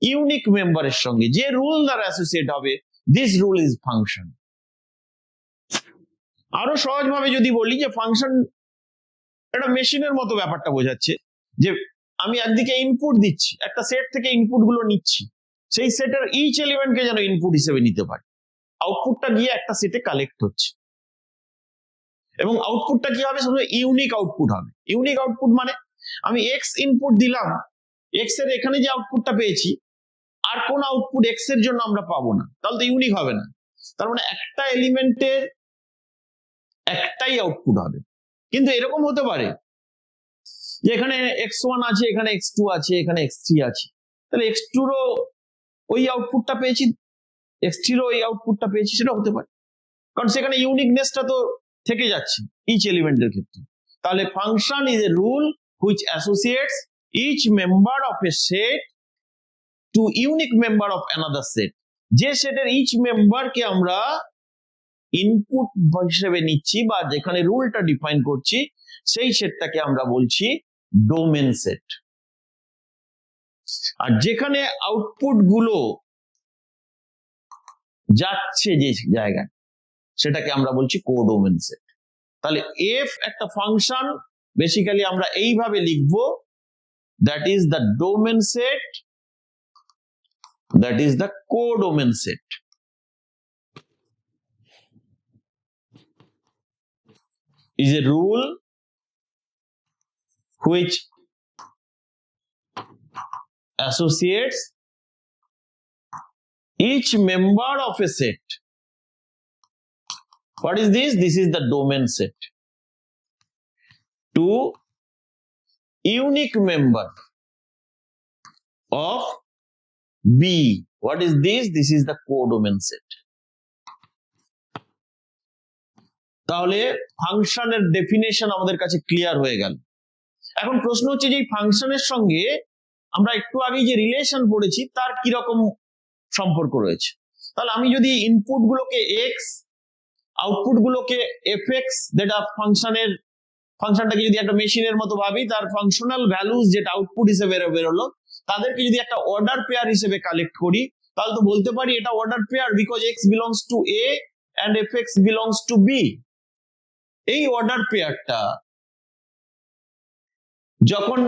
ইউনিক মেম্বারের সঙ্গে, যে রুল দ্বারা অ্যাসোসিয়েট হবে, দিস রুল ইজ ফাংশন। আরো সহজভাবে যদি বলি যে ফাংশন একটা মেশিনের মতো ব্যাপারটা বোঝাচ্ছে, যে আমি একদিকে ইনপুট দিচ্ছি, একটা সেট থেকে ইনপুট গুলো নিচ্ছি, সেই সেটের ইচ এলিমেন্টকে যেন ইনপুট হিসেবে নিতে পারি, আউটপুটটা গিয়ে একটা সেটে কালেক্ট হচ্ছে, এবং আউটপুটটা কি হবে? শুধু ইউনিক আউটপুট হবে। ইউনিক আউটপুট মানে আমি এক্স ইনপুট দিলাম, এক্স এর এখানে যে আউটপুটটা পেয়েছি আর কোন আউটপুট এক্স এর জন্য আমরা পাবো না, তাহলে তো ইউনিক হবে না। তার মানে একটা এলিমেন্টের একটাই আউটপুট হবে। কিন্তু এরকম হতে পারে যে এখানে x1 আছে, এখানে x2 আছে, এখানে x3 আছে, তাহলে x2 রও ওই আউটপুটটা পেয়েছি, x3 রও ওই আউটপুটটা পেয়েছি, সেটা হতে পারে, কারণ সেখানে ইউনিকনেসটা তো থেকে যাচ্ছে ইচ এলিমেন্টের ক্ষেত্রে। তাহলে function is a rule which associates each member of a set to unique member of another set. যে সেটের ইচ মেম্বারকে আমরা ইনপুট হিসেবে নিচ্ছি বা যেখানে রুলটা ডিফাইন করছি, সেই সেটটাকে আমরা বলছি ডোমেন সেট। আর যেখানে আউটপুট গুলো যাচ্ছে যে জায়গায়, সেটাকে আমরা বলছি কোডোমেন সেট। তাহলে এফ একটা ফাংশন বেসিক্যালি আমরা এইভাবে লিখবো, that is the domain set, that is the codomain set. Is a rule which associates each member of a set. What is this? This is the domain set to unique member of B. What is this? This is the codomain set. তাহলে ফাংশনের definition আমাদের কাছে clear হয়ে গেল। এখন প্রশ্ন হচ্ছে যে ফাংশনের সঙ্গে আমরা একটু আগে যে রিলেশন পড়েছি তার কি রকম সম্পর্ক রয়েছে। তাহলে আমি যদি ইনপুট গুলোকে এক্স, আউটপুট গুলোকে এফ এক্স, যেটা ফাংশনটাকে যদি একটা মেশিনের মতো ভাবি, তার ফাংশনাল ভ্যালুজ যেটা আউটপুট হিসেবে বেরোলো, তাদেরকে যদি একটা অর্ডার পেয়ার হিসেবে কালেক্ট করি, তাহলে তো বলতে পারি এটা order pair, because X belongs to A and F X belongs to B. এই অর্ডার পেয়ারটা যখন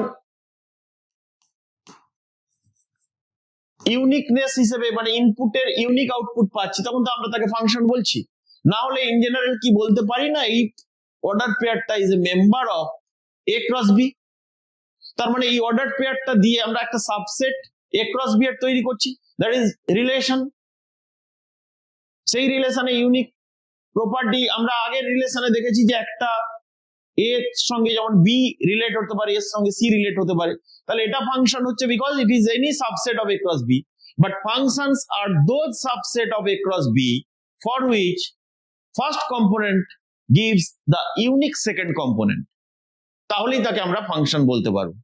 ইউনিকনেস হিসেবে, মানে ইনপুটের ইউনিক আউটপুট পাচ্ছি, তখন তো আমরা তাকে ফাংশন বলছি। না হলে ইন জেনারেল কি বলতে পারি না, এই অর্ডার পেয়ারটা is a member of A cross B. তার মানে এই অর্ডার পেয়ারটা দিয়ে আমরা একটা সাবসেট এ ক্রস বি এর তৈরি করছি, দ্যাট ইজ রিলেশন। সেই রিলেশনে ইউনিক প্রপার্টি আমরা আগের রিলেশনে দেখেছি যে একটা এর সঙ্গে যেমন বি রিলেট হতে পারে, এর সঙ্গে সি রিলেট হতে পারে, তাহলে এটা ফাংশন হচ্ছে because it is any subset of A cross B, but functions are those subset of A cross B for which first component gives the unique second component, তাহলেই তাকে আমরা ফাংশন বলতে পারবো।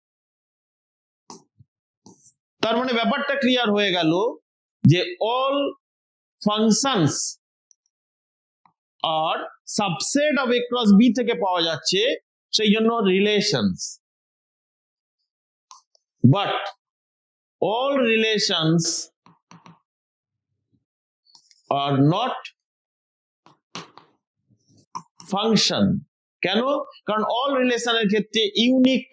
তার মানে ব্যাপারটা ক্লিয়ার হয়ে গেল যে all functions are subset of A cross B থেকে পাওয়া যাচ্ছে, সেই জন্য relations, but all relations are not function. কেন? কারণ অল রিলেশনের ক্ষেত্রে ইউনিক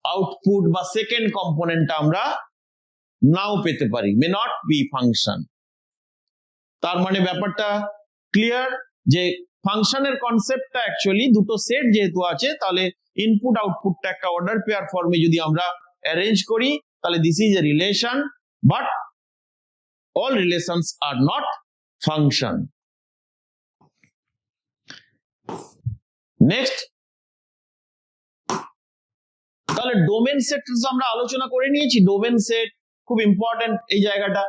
আউটপুট বা সেকেন্ড কম্পোনেন্টটা আমরা নাও পেতে পারি, মে নট বি ফাংশন। তার মানে ব্যাপারটা ক্লিয়ার যে ফাংশনের কনসেপ্টটা অ্যাকচুয়ালি দুটো সেট যেহেতু আছে, তাহলে ইনপুট আউটপুটটা একটা অর্ডার পেয়ার ফর্মে যদি আমরা অ্যারেঞ্জ করি, তাহলে this is a relation, but all relations are not function. Next, তাহলে ডোমেন সেট আমরা আলোচনা করে নিয়েছি। ডোমেন সেট খুব ইম্পর্টেন্ট এই জায়গাটা,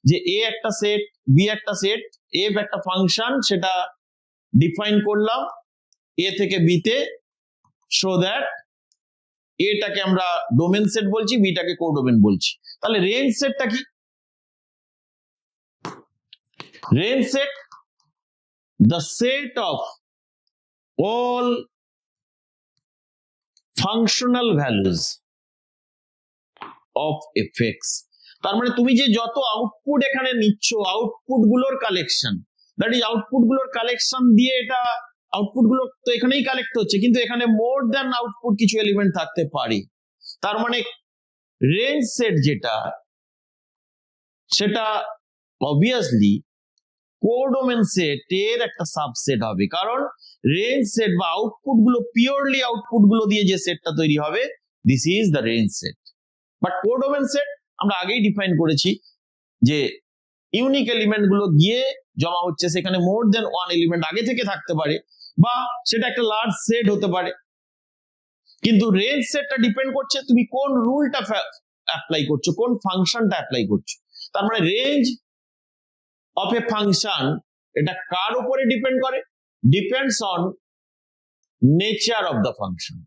যে এ একটা সেট, বি একটা সেট, এফ একটা ফাংশন, সেটা ডিফাইন করলাম এ থেকে বি তে, সো দ্যাট এটাকে আমরা ডোমেন সেট বলছি, বিটাকে কোডোমেন বলছি। তাহলে রেঞ্জ সেটটা কি? Range set the set of all functional values of fx। তার মানে তুমি যে যত আউটপুট এখানে নিচ্ছ, আউটপুট গুলোর কালেকশন, দ্যাট ইজ আউটপুট গুলোর কালেকশন দিয়ে, এটা আউটপুট গুলো তো এখানেই কালেক্ট হচ্ছে, কিন্তু এখানে মোর দ্যান আউটপুট কিছু এলিমেন্ট থাকতে পারে। তার মানে রেঞ্জ সেট যেটা, সেটা অবভিয়াসলি কোডোমেন সেটের একটা সাবসেট হবে, কারণ রেঞ্জ সেট বা আউটপুট গুলো পিওরলি আউটপুট গুলো দিয়ে যে সেটটা তৈরি হবে, this is the range set. But codomain set আমরা আগেই ডিফাইন করেছি যে ইউনিক এলিমেন্ট গুলো গিয়ে জমা হচ্ছে, সেখানে মোর দেন ওয়ান এলিমেন্ট আগে থেকে থাকতে পারে, বা সেটা একটা লার্জ সেট হতে পারে। কিন্তু রেঞ্জ সেটটা ডিপেন্ড করছে তুমি কোন রুলটা অ্যাপ্লাই করছো, কোন ফাংশনটা অ্যাপ্লাই করছো। তার মানে রেঞ্জ অফ এ ফাংশন, এটা কার উপরে ডিপেন্ড করে? Depends on nature of the function.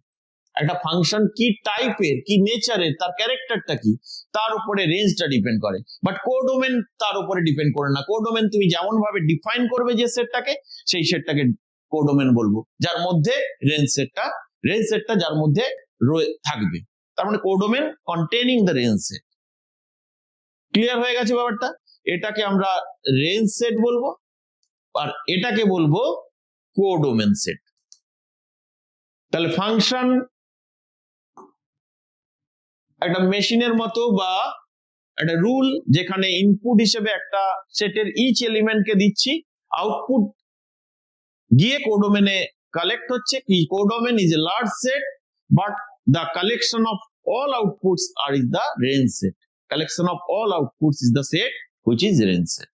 একটা ফাংশন কি টাইপের, কি নেচারের, তার ক্যারেক্টারটা কি, তার উপরে রেঞ্জটা ডিপেন্ড করে। বাট কোডোমেন তার উপরে ডিপেন্ড করে না। কোডোমেন তুমি যেমন ভাবে ডিফাইন করবে যে সেটটাকে, সেই সেটটাকে কোডোমেন বলবো, যার মধ্যে রেঞ্জ সেটটা যার মধ্যে থাকবে। তার মানে codomain containing the range set. Clear হয়ে গেছে ব্যাপারটা? এটাকে আমরা রেঞ্জ সেট বলবো, আর এটাকে বলবো কোডোমেন সেট। তাহলে ফাংশন একটা মেশিনের মতো, বা একটা রুল, যেখানে ইনপুট হিসেবে একটা সেটের ইচ এলিমেন্টকে দিচ্ছি, আউটপুট গিয়ে কোডোমেনে কালেক্ট হচ্ছে। কি codomain is a large set, but the collection of all outputs are is the range set. Collection of all outputs is the set which is range set.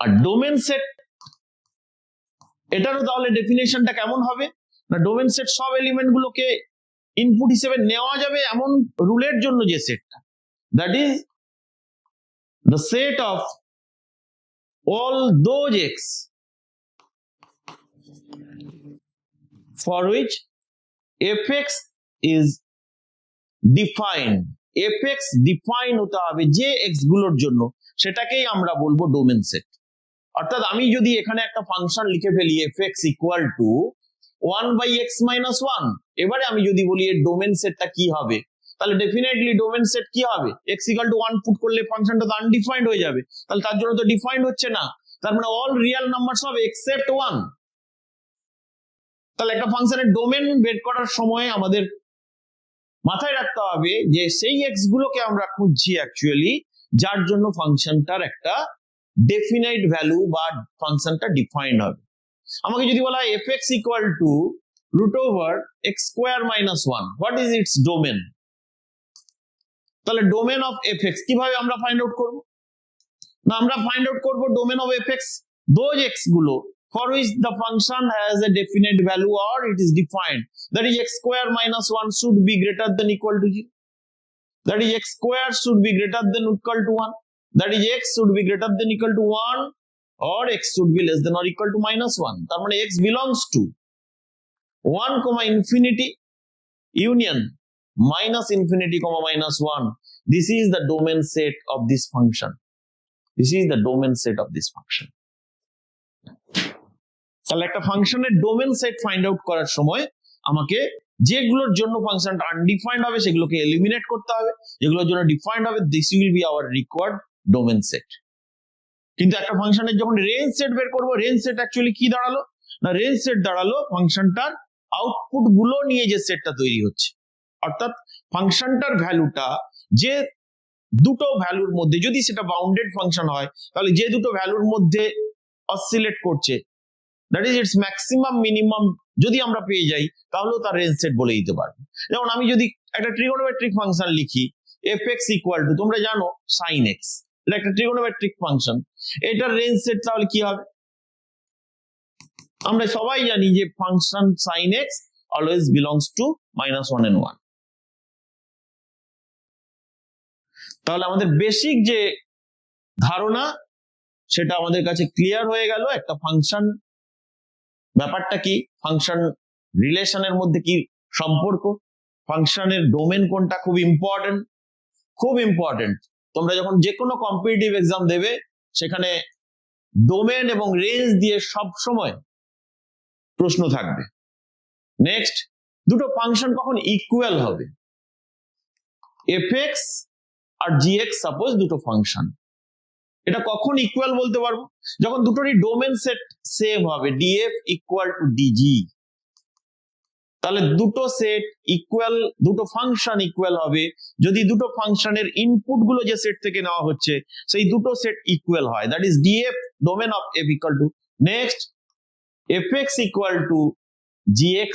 আর domain set, এটারও তাহলে ডেফিনেশনটা কেমন হবে না? ডোমেন সেট সব element গুলোকে input হিসেবে নেওয়া যাবে এমন রুলের জন্য যে সেটটা, that is the set of all those x for which fx is defined। fx define হতে হবে যে x গুলোর জন্য, সেটাকেই আমরা বলবো ডোমেন সেট। অর্থাৎ আমি যদি এখানে একটা ফাংশন লিখে ফেলি fx ইকুয়াল টু 1/x - 1, এবারে আমি যদি বলি এর ডোমেন সেটটা কি হবে, তাহলে ডেফিনেটলি ডোমেন সেট কি হবে? x ইকুয়াল টু 1 পুট করলে ফাংশনটা তো আনডিফাইন্ড হয়ে যাবে, তাহলে তার জন্য তো ডিফাইন্ড হচ্ছে না। তার মানে অল রিয়েল নাম্বারস হবে এক্সেপ্ট 1। তাহলে একটা ফাংশনের ডোমেন বের করার সময় আমাদের মাথায় রাখতে হবে যে সেই এক্স গুলোকে আমরা খুঁজছি অ্যাকচুয়ালি, যার জন্য ফাংশনটার একটা ডেফিনাইট ভ্যালু বা ফাংশনটা ডিফাইন্ড হবে। আমাকে যদি বলা হয় fx equal to root over x square minus one, what is its domain? তাহলে ডোমেন অফ fx কিভাবে আমরা ফাইন্ড আউট করব? না, আমরা ফাইন্ড আউট করব domain of fx those x গুলো for which the function has a definite value or it is defined, that is x square minus 1 should be greater than equal to 0, that is x square should be greater than equal to 1, that is x should be greater than equal to 1 or x should be less than or equal to minus 1. তার মানে x belongs to 1 comma infinity union minus infinity comma minus 1. This is the domain set of this function. This is the domain set of this function. তাহলে একটা ফাংশনের domain set find out করার সময় আমাকে যেগুলোর জন্য ফাংশনটা আনডিফাইন্ড হবে সেগুলোকে এলিমিনেট করতে হবে, যেগুলোর জন্য ডিফাইন্ড হবে this will be hour required domain set. কিন্তু একটা ফাংশনের যখন রেঞ্জ সেট বের করব, রেঞ্জ সেট অ্যাকচুয়ালি কি দাঁড়ালো? না, রেঞ্জ সেট দাঁড়ালো ফাংশনটার আউটপুট গুলো নিয়ে যে সেটটা তৈরি হচ্ছে, অর্থাৎ ফাংশনটার ভ্যালুটা যে দুটো ভ্যালুর মধ্যে, যদি সেটা বাউন্ডেড ফাংশন হয় তাহলে যে দুটো ভ্যালুর মধ্যে অসিলেট করছে, that is it's maximum minimum যদি আমরা পেয়ে যাই তাহলেও তার রেঞ্জ সেট বলে দিতে পারবো। যেমন আমি যদি একটা ট্রিগোনোমেট্রিক ফাংশন লিখি fx ইকুয়াল টু, তোমরা জানো sin x, এটা একটা ট্রিগোনোমেট্রিক ফাংশন, এটার রেঞ্জ সেট তাহলে কি হবে? আমরা সবাই জানি যে function sin x always belongs to -1 and 1। তাহলে আমাদের বেসিক যে ধারণা সেটা আমাদের কাছে ক্লিয়ার হয়ে গেল। একটা ফাংশন ব্যাপারটা কি, ফাংশন রিলেশনের মধ্যে কি সম্পর্ক, ফাংশনের ডোমেন কোনটা, খুব ইম্পর্টেন্ট, খুব ইম্পর্টেন্ট। তোমরা যখন যে কোনো কম্পিটিটিভ এক্সাম দেবে সেখানে ডোমেন এবং রেঞ্জ দিয়ে সব সময় প্রশ্ন থাকবে। নেক্সট, দুটো ফাংশন কখন ইকুয়াল হবে? fx আর gx সাপোজ দুটো ফাংশন, এটা কখন ইকুয়াল বলতে পারবো? যখন দুটোরই ডোমেন সেট সেম হবে, df ইকুয়াল টু dg। তাহলে দুটো সেট ইকুয়াল, দুটো ফাংশন ইকুয়াল হবে যদি দুটো ফাংশনের ইনপুট গুলো যে সেট থেকে নেওয়া হচ্ছে সেই দুটো সেট ইকুয়াল হয়, that is df domain of f equal to, next fx equal two gx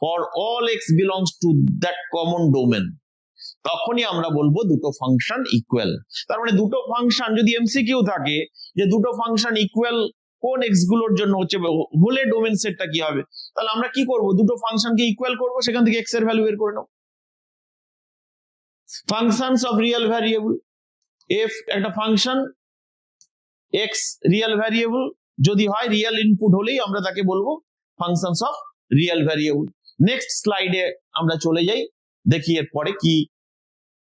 for all x belongs to that common domain, তখনই আমরা বলবো দুটো ফাংশন ইকুয়াল। তার মানে দুটো ফাংশন যদি এমসিকিউ থাকে যে দুটো ফাংশন ইকুয়াল কোন এক্স গুলোর জন্য হচ্ছে, হলে ডোমেন সেটটা কি হবে, তাহলে আমরা কি করব? দুটো ফাংশনকে ইকুয়াল করব, সেখান থেকে এক্স এর ভ্যালু বের করে নেব। Functions of real variable, F একটা ফাংশন এক্স রিয়েল ভ্যারিয়েবল যদি হয়, রিয়েল ইনপুট হলেই আমরা তাকে বলবো functions of real variable. Next স্লাইডে আমরা চলে যাই, দেখি এরপরে কি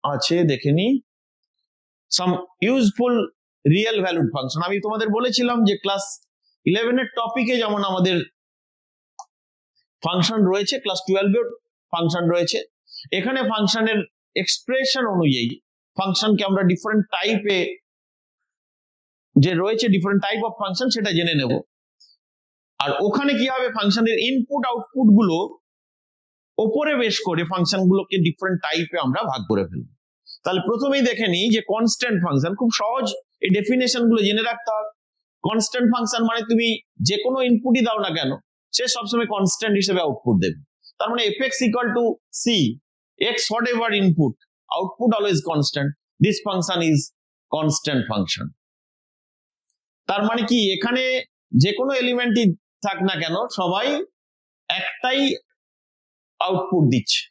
আছে দেখে নি। সাম ইউজফুল রিয়েল ভ্যালুড ফাংশন। আমি তোমাদের বলেছিলাম যে ক্লাস 11 এর টপিকে যেমন আমাদের ফাংশন রয়েছে, ক্লাস 12 এর ফাংশন রয়েছে। এখানে ফাংশনের এক্সপ্রেশন অনুযায়ী ফাংশনকে আমরা ডিফারেন্ট টাইপে যে রয়েছে, ডিফারেন্ট টাইপ অফ ফাংশন সেটা জেনে নেব। আর ওখানে কি হবে, ফাংশনের ইনপুট আউটপুট গুলো ওপরে বেশ করে ফাংশন গুলোকে ডিফারেন্ট টাইপে আমরা ভাগ করে ফেলবো। তাহলে প্রথমেই দেখে নিই যে কনস্ট্যান্ট ফাংশন, খুব সহজ, এই ডেফিনেশন গুলো জেনে রাখতে হবে। কনস্ট্যান্ট ফাংশন মানে তুমি যে কোনো ইনপুটই দাও না কেন সে সবসময় কনস্ট্যান্ট হিসেবে আউটপুট দেবে। তার মানে fx equal two c, x what ever input, output always constant, this function is constant function. তার মানে কি, এখানে যে কোনো এলিমেন্টই থাক না কেন সবাই একটাই আউটপুট দিচ্ছে,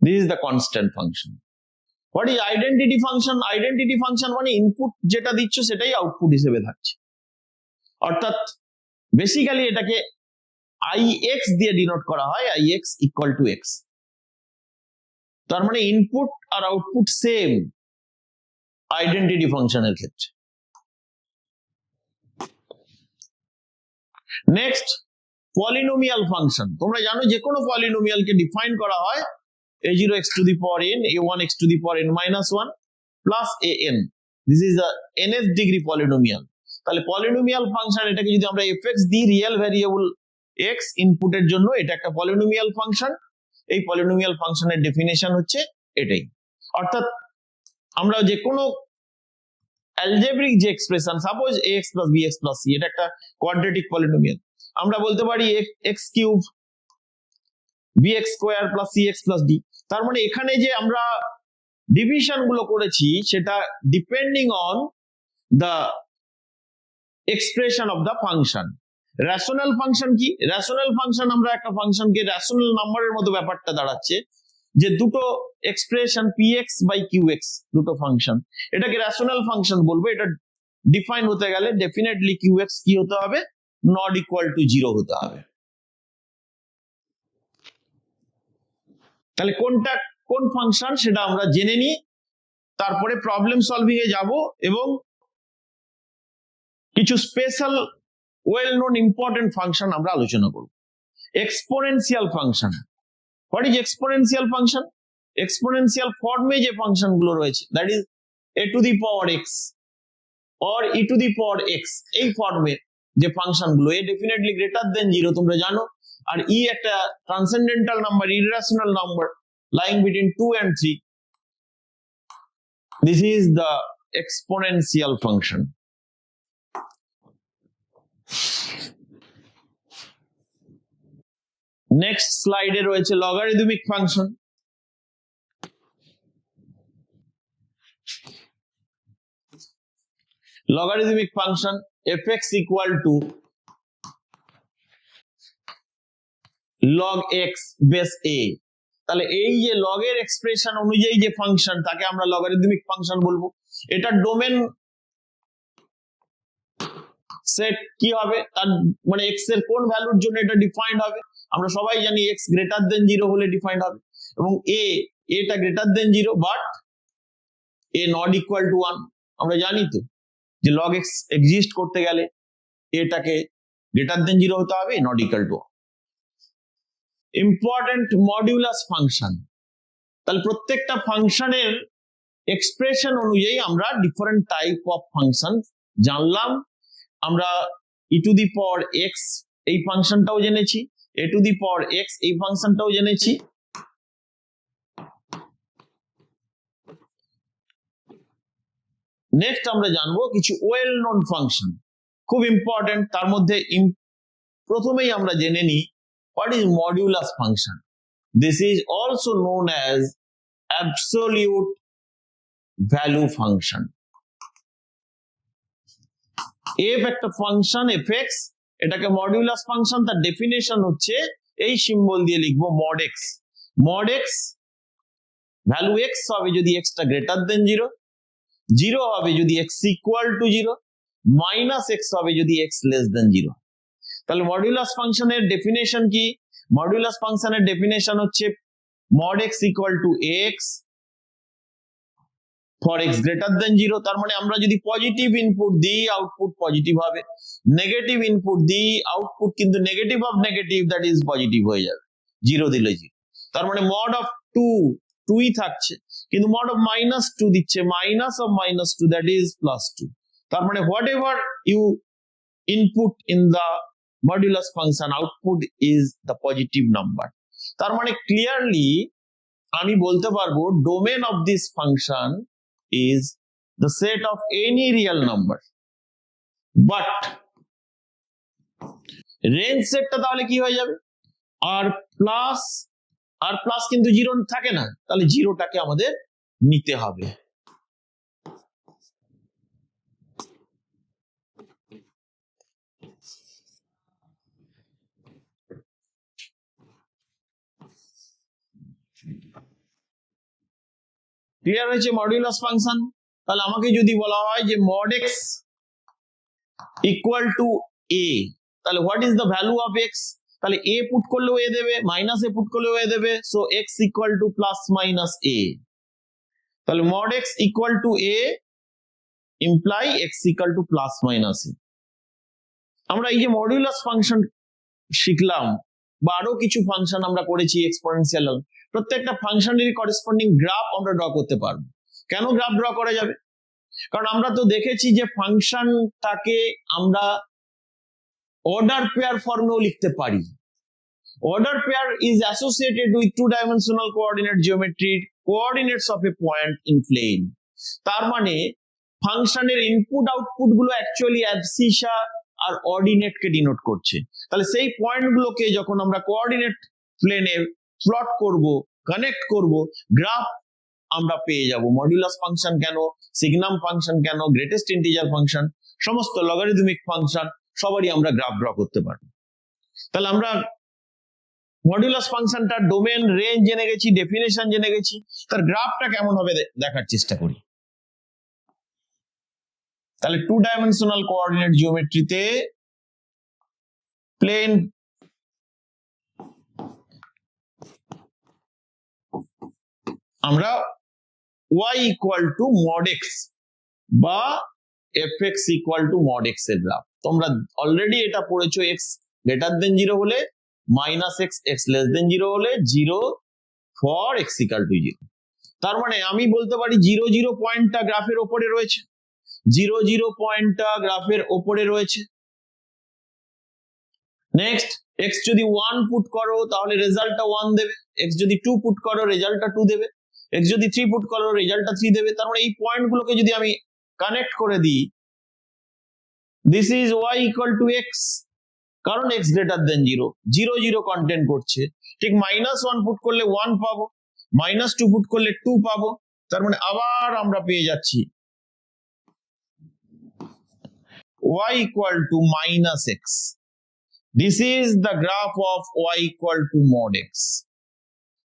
this is the constant function. What is identity function? Identity function মানে ইনপুট যেটা দিচ্ছ সেটাই আউটপুট হিসেবে থাকছে, অর্থাৎ বেসিক্যালি এটাকে ix দিয়ে ডিনোট করা হয়, ix ইকুয়াল টু x। তার মানে ইনপুট আর আউটপুট সেম আইডেন্টিটি ফাংশনের ক্ষেত্রে। Next, polynomial function. তোমরা জানো যে কোনো পলিনোমিয়ালকে ডিফাইন করা হয় a0x to the power n, a1x to the power n minus 1 plus an. This is the nth degree polynomial. তাহলে পলিনোমিয়াল ফাংশন, এটাকে যদি আমরা fx দিই রিয়েল ভ্যারিয়েবল x ইনপুটের জন্য, এটা একটা পলিনোমিয়াল ফাংশন। এই পলিনোমিয়াল ফাংশনের ডেফিনেশন হচ্ছে এটাই, অর্থাৎ আমরা যে কোনো অ্যালজেব্রিক যে expression, suppose ax plus bx plus c, এটা একটা কোয়াড্রেটিক পলিনোমিয়াল, আমরা বলতে পারি x cube bx square plus cx plus d। তার মানে এখানে যে আমরা ডিভিশন গুলো করেছি সেটা depending on the expression of the function. Rational function কি? রেশনাল ফাংশন, আমরা একটা ফাংশনকে রেশনাল নাম্বারের মতো ব্যাপারটা দাঁড়াচ্ছে যে দুটো এক্সপ্রেশন px বাই qx, দুটো ফাংশন, এটাকে রেশনাল ফাংশন বলবো। এটা ডিফাইন হতে গেলে ডেফিনেটলি qx কি হতে হবে? নট ইকুয়াল টু 0 হতে হবে। তাহলে কোনটা কোন ফাংশন সেটা আমরা জেনে নিই, তারপরে প্রবলেম সলভিং এ যাব এবং কিছু special well known important function আমরা আলোচনা করব। Exponential function. What is exponential function? Exponential ফর্মে যে ফাংশন গুলো রয়েছে, that is a two the power x or e to the power x, এই ফর্মে যে ফাংশন গুলো, a ডেফিনেটলি গ্রেটার দেন 0 তোমরা জানো, আর e একটা transcendental number, irrational number lying between 2 and 3. This is the exponential function. Next স্লাইডে রয়েছে logarithmic function. Logarithmic function fx equal two log x base a। তাহলে এই যে লগ এর এক্সপ্রেশন অনুযায়ী যে ফাংশন, তাকে আমরা লগারিদমিক ফাংশন বলবো। এটা ডোমেন সেট কি হবে, তার মানে x এর কোন ভ্যালুর জন্য এটা ডিফাইন্ড হবে। আমরা সবাই জানি x গ্রেটার দেন 0 হলে ডিফাইন্ড হবে, এবং এটা greater than 0 but a not equal two 1। আমরা জানি তো যে log x এক্সিস্ট করতে গেলে এটাকে গ্রেটার দেন 0 হতে হবে, not equal two 1। Important modulus function. তাহলে প্রত্যেকটা ফাংশনের এক্সপ্রেশন অনুযায়ী আমরা ডিফারেন্ট টাইপ অফ ফাংশন জানলাম। আমরা e to the power x এই ফাংশনটাও জেনেছি, a two the power x এই ফাংশনটাও জেনেছি। নেক্সট আমরা জানবো কিছু ওয়েল নোন ফাংশন, খুব ইম্পর্টেন্ট। তার মধ্যে প্রথমেই আমরা জেনে নিই what is modulus function. This is also known as absolute value function. f একটা ফাংশন fx, এটাকে মডিউলাস ফাংশন, তার ডেফিনেশন হচ্ছে এই সিম্বল দিয়ে লিখবো mod x। mod x value x হবে যদি x টা গ্রেটার দেন 0, 0 হবে যদি x equal to 0, minus x হবে যদি x লেস দেন 0। তাহলে মডিউলাস ফাংশনের ডেফিনেশন কি? মডিউলাস ফাংশনের ডেফিনেশন হচ্ছে mod x equal to x for x greater দেন 0। তার মানে আমরা যদি পজিটিভ ইনপুট দিই আউটপুট পজিটিভ হবে, নেগেটিভ ইনপুট দিই আউটপুট কিন্তু negative of negative, that is positive হয়ে যাবে, 0 দিলে 0। তার মানে mod অফ 2ই থাকছে, কিন্তু mod অফ -2 দিচ্ছে, মাইনাস অফ -2 দ্যাট ইজ +2। তার মানে whatever you input in the modulus function, output is the positive number। তার মানে ক্লিয়ারলি আমি বলতে পারবো domain of this function is the set of any real number, but range সেটটা তাহলে কি হয়ে যাবে? আর প্লাস কিন্তু 0 থাকে না, তাহলে 0টাকে আমাদের নিতে হবে। ক্লিয়ার হয়েছে মডিউলাস ফাংশন? তাহলে আমাকে যদি বলা হয় যে mod x equal to a, তাহলে what is the value of x? তাহলে a পুট করলেও a দেবে, মাইনাস a পুট করলেও a দেবে, so x equal to plus minus a। তাহলে mod x equal to a imply x equal to plus minus a। আমরা এই যে modulus function শিখলাম বা আরো কিছু ফাংশন আমরা করেছি এক্সপোনেনশিয়াল, প্রত্যেকটা ফাংশনেরই করেসপন্ডিং গ্রাফ আমরা ড্র করতে পারবো। কেন গ্রাফ ড্র করা যাবে? কারণ আমরা তো দেখেছি যে ফাংশনটাকে আমরা অর্ডার পেয়ার ফর্মেও লিখতে পারি। Order pair is associated with 2-dimensional coordinate geometry, coordinates of a point in plane। তার মানে ফাংশনের ইনপুট আউটপুট গুলো অ্যাকচুয়ালি অ্যাবসিসা আর অর্ডিনেট কে ডিনোট করছে। তাহলে সেই পয়েন্ট গুলোকে যখন আমরা কোঅর্ডিনেট প্লেনে প্লট করব, কানেক্ট করব, গ্রাফ আমরা পেয়ে যাব। মডুলাস ফাংশন কেন, সিগনাম ফাংশন কেন, গ্রেটেস্ট ইন্টিজার ফাংশন, সমস্ত লগারিদমিক ফাংশন সবারই আমরা গ্রাফ ড্র করতে পারবো। তাহলে আমরা মডুলাস ফাংশনটার ডোমেন, রেঞ্জ জেনে গেছি, ডেফিনেশন জেনে গেছি, তার গ্রাফটা কেমন হবে দেখার চেষ্টা করি। তাহলে 2 ডাইমেনশনাল কোঅর্ডিনেট জিওমেট্রিতে প্লেন আমরা y equal two mod x বা fx equal two mod x এর গ্রাফ। তোমরা অলরেডি এটা পড়েছো, x গ্রেটার দেন 0 হলে minus x, x less than 0 হলে 0 ফর x ইকুয়াল টু 0। তার মানে আমি বলতে পারি 0 0 পয়েন্টটা গ্রাফের উপরে রয়েছে, 0 0 পয়েন্টটা গ্রাফের উপরে রয়েছে। নেক্সট, x যদি 1 পুট করো তাহলে রেজাল্টটা 1 দেবে, x যদি 2 পুট করো রেজাল্টটা 2 দেবে, x যদি 3 পুট করো রেজাল্টটা 3 দেবে। তার মানে এই পয়েন্টগুলোকে যদি আমি কানেক্ট করে দিই, this is y equal to x, কারণ x গ্রেটার দেন 0, 0 0 কন্টেন্ট করছে। ঠিক -1 পুট করলে 1 পাবো, -2 পুট করলে 2 পাবো। তার মানে আবার আমরা পেয়ে যাচ্ছি y equal to minus x. This is the graph of y equal to mod x.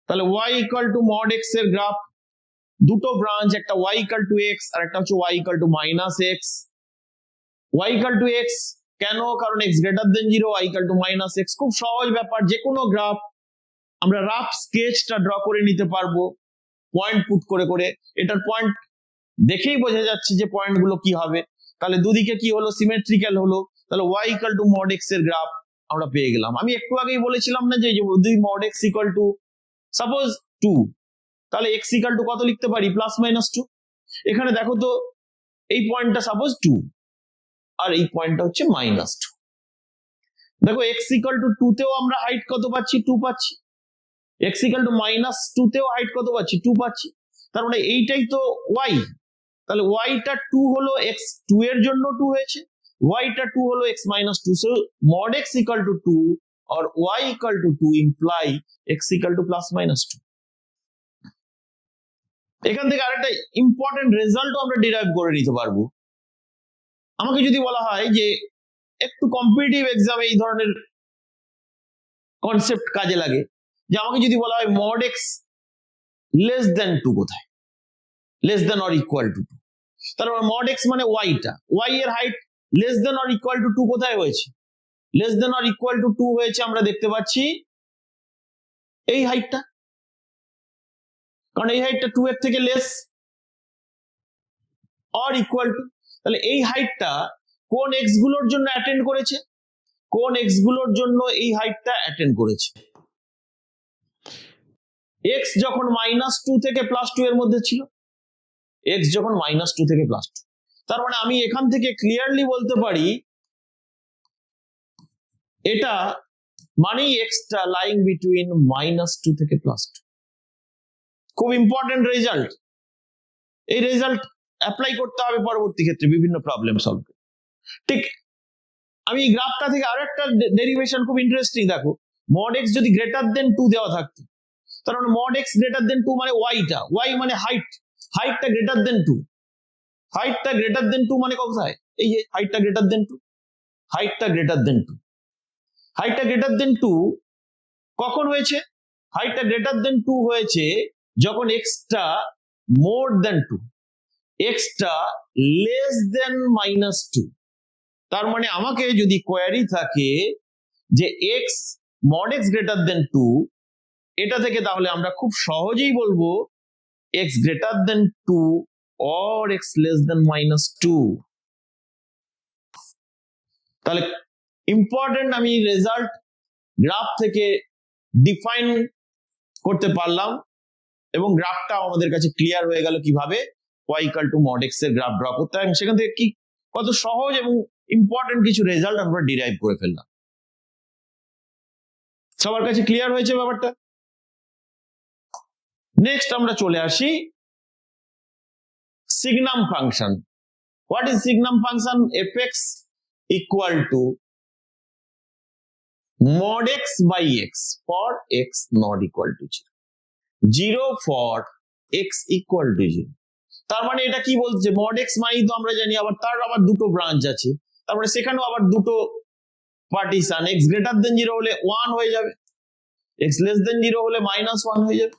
তাহলে y equal to mod x এর গ্রাফ, দুটো ব্রাঞ্চ, একটা y equal to x আর একটা হচ্ছে y equal to minus x। y equal to x কেন, কারণ x greater then 0, y equal to minus x। খুব সহজ ব্যাপার, যে কোনো গ্রাফ আমরা রাফ স্কেচটা ড্র করে নিতে পারবো পয়েন্ট পুট করে করে। এটার পয়েন্ট দেখেই বোঝা যাচ্ছে যে পয়েন্টগুলো কি হবে। তাহলে দুদিকে কি হলো, সিমেট্রিক্যাল হলো। তাহলে y equal two mod x এর গ্রাফ আমরা পেয়ে গেলাম। আমি একটু আগেই বলেছিলাম না যে যদি mod x equal to suppose 2, তাহলে x ইকুয়াল টু কত লিখতে পারি, +-2। এখানে দেখো তো এই পয়েন্টটা সাপোজ 2 আর এই পয়েন্টটা হচ্ছে -2। দেখো x ইকুয়াল টু 2 তেও আমরা হাইট কত পাচ্ছি, 2 পাচ্ছি। x ইকুয়াল টু -2 তেও হাইট কত পাচ্ছি, 2 পাচ্ছি। তার মানে এইটাই তো y। তাহলে y টা 2 হলো, x 2 এর জন্য 2 হয়েছে, y টা 2 হলো x -2। So mod x equal to 2 or y equal to 2 imply x equal to +-2। এখান থেকে আরেকটা ইম্পর্টেন্ট রেজাল্টও আমরা ডিরাইভ করে নিতে পারবো। আমাকে যদি বলা হয় যে একটু কম্পিটিটিভ এক্সামে এই ধরনের কনসেপ্ট কাজে লাগে, যে আমাকে যদি বলা হয় mod x লেস দেন 2 কোথায়, less than or equal to 2। তারপর mod x মানে y টা, y এর height less than or equal to 2 কোথায় হয়েছে, less than or equal to 2 হয়েছে আমরা দেখতে পাচ্ছি এই হাইটটা, কারণ এই হাইটটা 2 এর থেকে লেস অর ইকুয়াল টু। তাহলে এই হাইটটা কোন x গুলোর জন্য অ্যাটেন্ড করেছে, কোন x গুলোর জন্য এই হাইটটা অ্যাটেন্ড করেছে। x যখন -2 থেকে +2 এর মধ্যে ছিল, x যখন -2 থেকে +2, তার মানে আমি এখান থেকে ক্লিয়ারলি বলতে পারি এটা মানেই x টা লাইং বিটুইন -2 থেকে +2। খুব ইম্পর্টেন্ট রেজাল্ট। এই রেজাল্ট অ্যাপ্লাই করতে হবে পরবর্তী ক্ষেত্রে বিভিন্ন প্রবলেম সলভ। ঠিক আমি এই গ্রাফটা থেকে আরো একটা ডেরিভেশন খুব ইন্টারেস্টিং দেখো, mod x যদি গ্রেটার দেন 2 দেওয়া থাকতো, তার মানে mod x গ্রেটার দেন 2 মানে y টা, y মানে হাইট, হাইটটা গ্রেটার দেন 2, হাইটটা গ্রেটার দেন 2 মানে কোথায়, এই যে হাইটটা গ্রেটার দেন 2, হাইটটা গ্রেটার দেন 2, হাইটটা গ্রেটার দেন 2 কখন হয়েছে, হাইটটা গ্রেটার দেন 2 হয়েছে যখন x টা মোর দেন 2, x টা লেস দেন -2। তার মানে আমাকে যদি কোয়ারি থাকে যে x mod x গ্রেটার দেন 2, এটা থেকে তাহলে আমরা খুব সহজেই বলবো x greater then 2 or x less than -2। তাহলে ইম্পর্টেন্ট আমি রেজাল্ট গ্রাফ থেকে ডিফাইন করতে পারলাম এবং গ্রাফটা আমাদের কাছে ক্লিয়ার হয়ে গেল কিভাবে y equal to mod x এর গ্রাফ ড্র করতে হয়, এবং সেখান থেকে কি কত সহজ এবং ইম্পর্টেন্ট কিছু রেজাল্ট আমরা ডিরাইভ করে ফেললাম। সবার কাছে ক্লিয়ার হয়েছে ব্যাপারটা? নেক্সট আমরা চলে আসি সিগনাম function. What is signum function? Fx equal to mod x by x for x not equal to 0 for x equal to 0. তার মানে এটা কি বলছে, mod x মানে তো আমরা জানি, আবার তার আবার দুটো ব্রাঞ্চ আছে, তারপরে সেখানেও আবার দুটো পার্টিশন, x গ্রেটার দেন 0 হলে 1 হয়ে যাবে, x লেস দেন 0 হলে -1 হয়ে যাবে।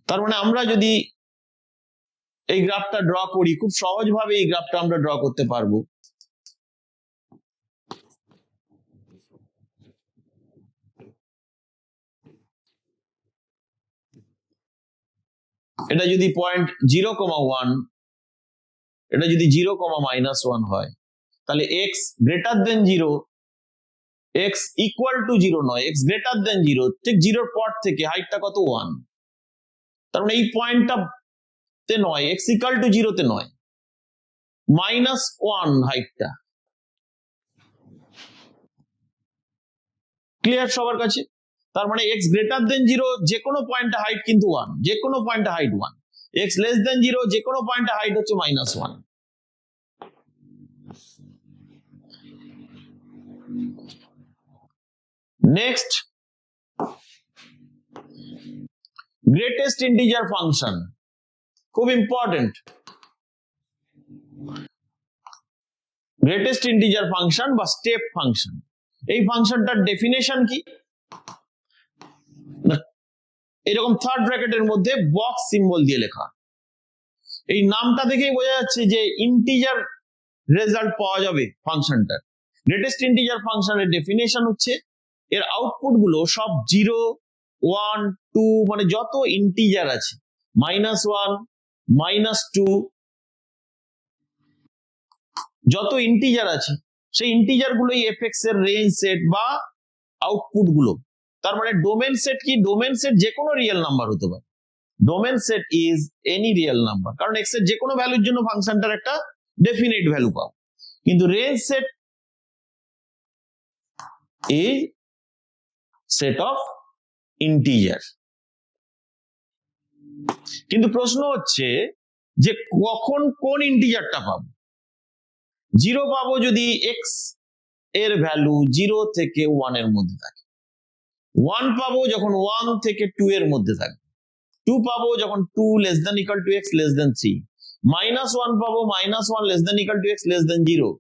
তার মানে আমরা যদি এই গ্রাফটা ড্র করি, খুব সহজভাবে এই গ্রাফটা আমরা ড্র করতে পারবো। এটা যদি পয়েন্ট 0,1, এটা যদি 0,-1 হয়, তাহলে x greater then 0, x equal to 0 নয়, x গ্রেটার দেন 0, ঠিক 0 পর থেকে হাইটটা কত 1। তার মানে এই পয়েন্টটা তে নয়, x ইকুয়াল টু 0 তে নয়, -1 হাইটটা। ক্লিয়ার সবার কাছে? তার মানে x গ্রেটার দেন 0 যে কোনো পয়েন্টে হাইট কিন্তু 1, যে কোনো পয়েন্টে হাইট 1, x লেস দেন 0 যে কোনো পয়েন্টে হাইট হচ্ছে -1। নেক্সট, গ্রেটেস্ট ইন্টিজার ফাংশন, খুব ইম্পর্টেন্ট। গ্রেটেস্ট ইন্টিজার ফাংশন বা স্টেপ ফাংশন, এই ফাংশনটার ডেফিনেশন কি? এরকম থার্ড ব্র্যাকেটের মধ্যে বক্স সিম্বল দিয়ে লেখা। এই নামটা দেখেই বোঝা যাচ্ছে যে ইন্টিজার রেজাল্ট পাওয়া যাবে ফাংশনটার। গ্রেটেস্ট ইন্টিজার ফাংশনের ডেফিনেশন হচ্ছে এর আউটপুট গুলো সব 0, 1, 2, মানে যত ইন্টিজার আছে, -1, -2, যত ইন্টিজার আছে সেই ইন্টিজার গুলোই fx এর রেঞ্জ সেট বা আউটপুট গুলো। তার মানে ডোমেন সেট কি? ডোমেন সেট যে কোনো রিয়েল নাম্বার হতে পারে। Domain set is any real number, কারণ x এর যে কোনো ভ্যালুর জন্য ফাংশনটার একটা ডেফিনিট ভ্যালু পাবো। কিন্তু range set is set of integer. কিন্তু প্রশ্ন হচ্ছে যে কখন কোন ইন্টিজারটা পাবো? 0 পাবো যদি x এর ভ্যালু 0 থেকে 1 এর মধ্যে থাকে, 1 পাবো যখন 1 থেকে 2 এর মধ্যে থাকে, 2 পাবো যখন 2 less than equal to x less than 3, -1 পাবো -1 less than equal to x less than 0,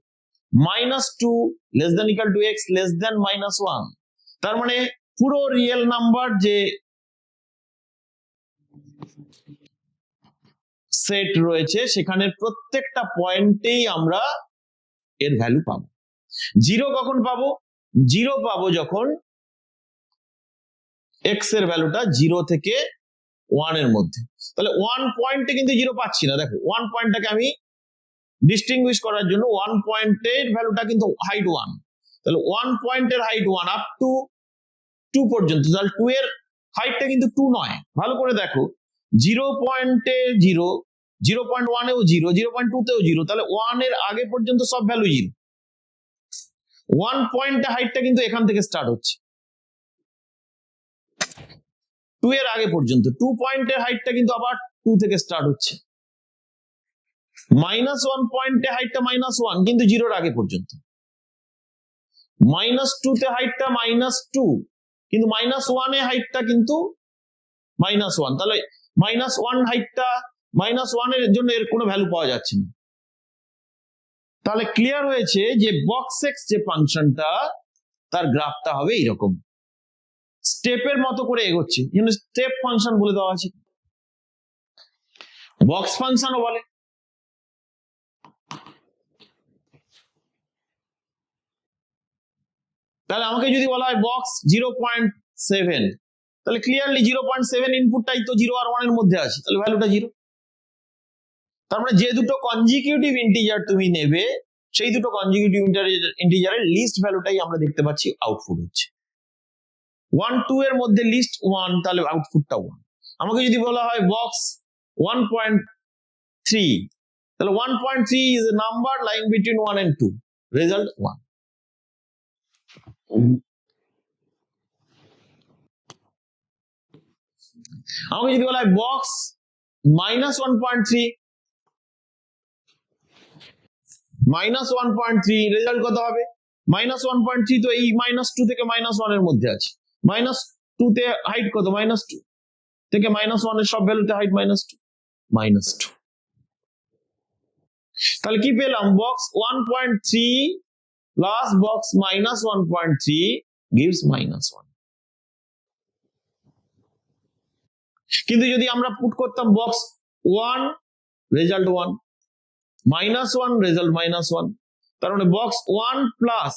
-2 less than equal to x less than -1। তার মানে পুরো রিয়েল নাম্বার যে সেট রয়েছে সেখানে প্রত্যেকটা পয়েন্টেই আমরা এর ভ্যালু পাবো। 0 কখন পাবো? 0 পাবো যখন x এর ভ্যালুটা 0 থেকে 1 এর মধ্যে। তাহলে 1 পয়েন্টে কিন্তু 0 পাচ্ছি না। দেখো 1 পয়েন্টটাকে আমি ডিস্টিংগুইশ করার জন্য 1 পয়েন্টের ভ্যালুটা কিন্তু হাইট 1, তাহলে 1 পয়েন্টের হাইট 1 আপ টু 2 পর্যন্ত, তাহলে 2 এর হাইটটা কিন্তু 2 নয়। ভালো করে দেখো, 0 পয়েন্টে 0, 0.1 এও 0, 0.2 তেও 0, তাহলে 1 এর আগে পর্যন্ত সব ভ্যালু 0। 1 পয়েন্টে হাইটটা কিন্তু এখান থেকে স্টার্ট হচ্ছে 2 এর আগে পর্যন্ত, 2 পয়েন্টের হাইটটা কিন্তু আবার 2 থেকে স্টার্ট হচ্ছে। -1 পয়েন্টে হাইটটা -1 কিন্তু 0 এর আগে পর্যন্ত। -2 তে হাইটটা -2 কিন্তু -1 এ হাইটটা কিন্তু -1, তাহলে -1 হাইটটা -1 এর জন্য এর কোনো ভ্যালু পাওয়া যাচ্ছে না। তাহলে ক্লিয়ার হয়েছে যে বক্স এক্স যে ফাংশনটা তার গ্রাফটা হবে এইরকম, স্টেপের মতো করে এগোচ্ছে, কিন্তু স্টেপ ফাংশন বলে দেওয়া আছে, বক্স ফাংশনও বলে। তাহলে আমাকে যদি বলা হয় বক্স 0.7, তাহলে ক্লিয়ারলি 0.7 ইনপুটটাই তো 0 আর 1 এর মধ্যে আছে, তাহলে ভ্যালুটা 0। তার মানে যে দুটো কনজিকিউটিভ ইন্টিজার তুমি নেবে সেই দুটো কনজিকিউটিভ ইন্টিজারের লিস্ট ভ্যালুটাই আমরা দেখতে পাচ্ছি আউটপুট হচ্ছে। 1, 2 এর মধ্যে লিস্ট 1, তাহলে আউটপুটটা 1। আমাকে যদি বলা হয় বক্স 1.3, তাহলে 1.3 is a number lying between 1 and 2, result 1। আমাকে যদি বলা হয় বক্স -1.3, -1.3 রেজাল্ট কত হবে? -1.3 তো এই -2 থেকে -1 এর মধ্যে আছে। -2 তে হাইট কত? -2 থেকে -1 এর সব ভ্যালুতে হাইট -2 তাহলে কি পেলাম? Box 1.3 plus box -1.3 gives -1। কিন্তু যদি আমরা পুট করতাম বক্স 1 রেজাল্ট 1, -1 রেজাল্ট -1, তার মানে বক্স 1 প্লাস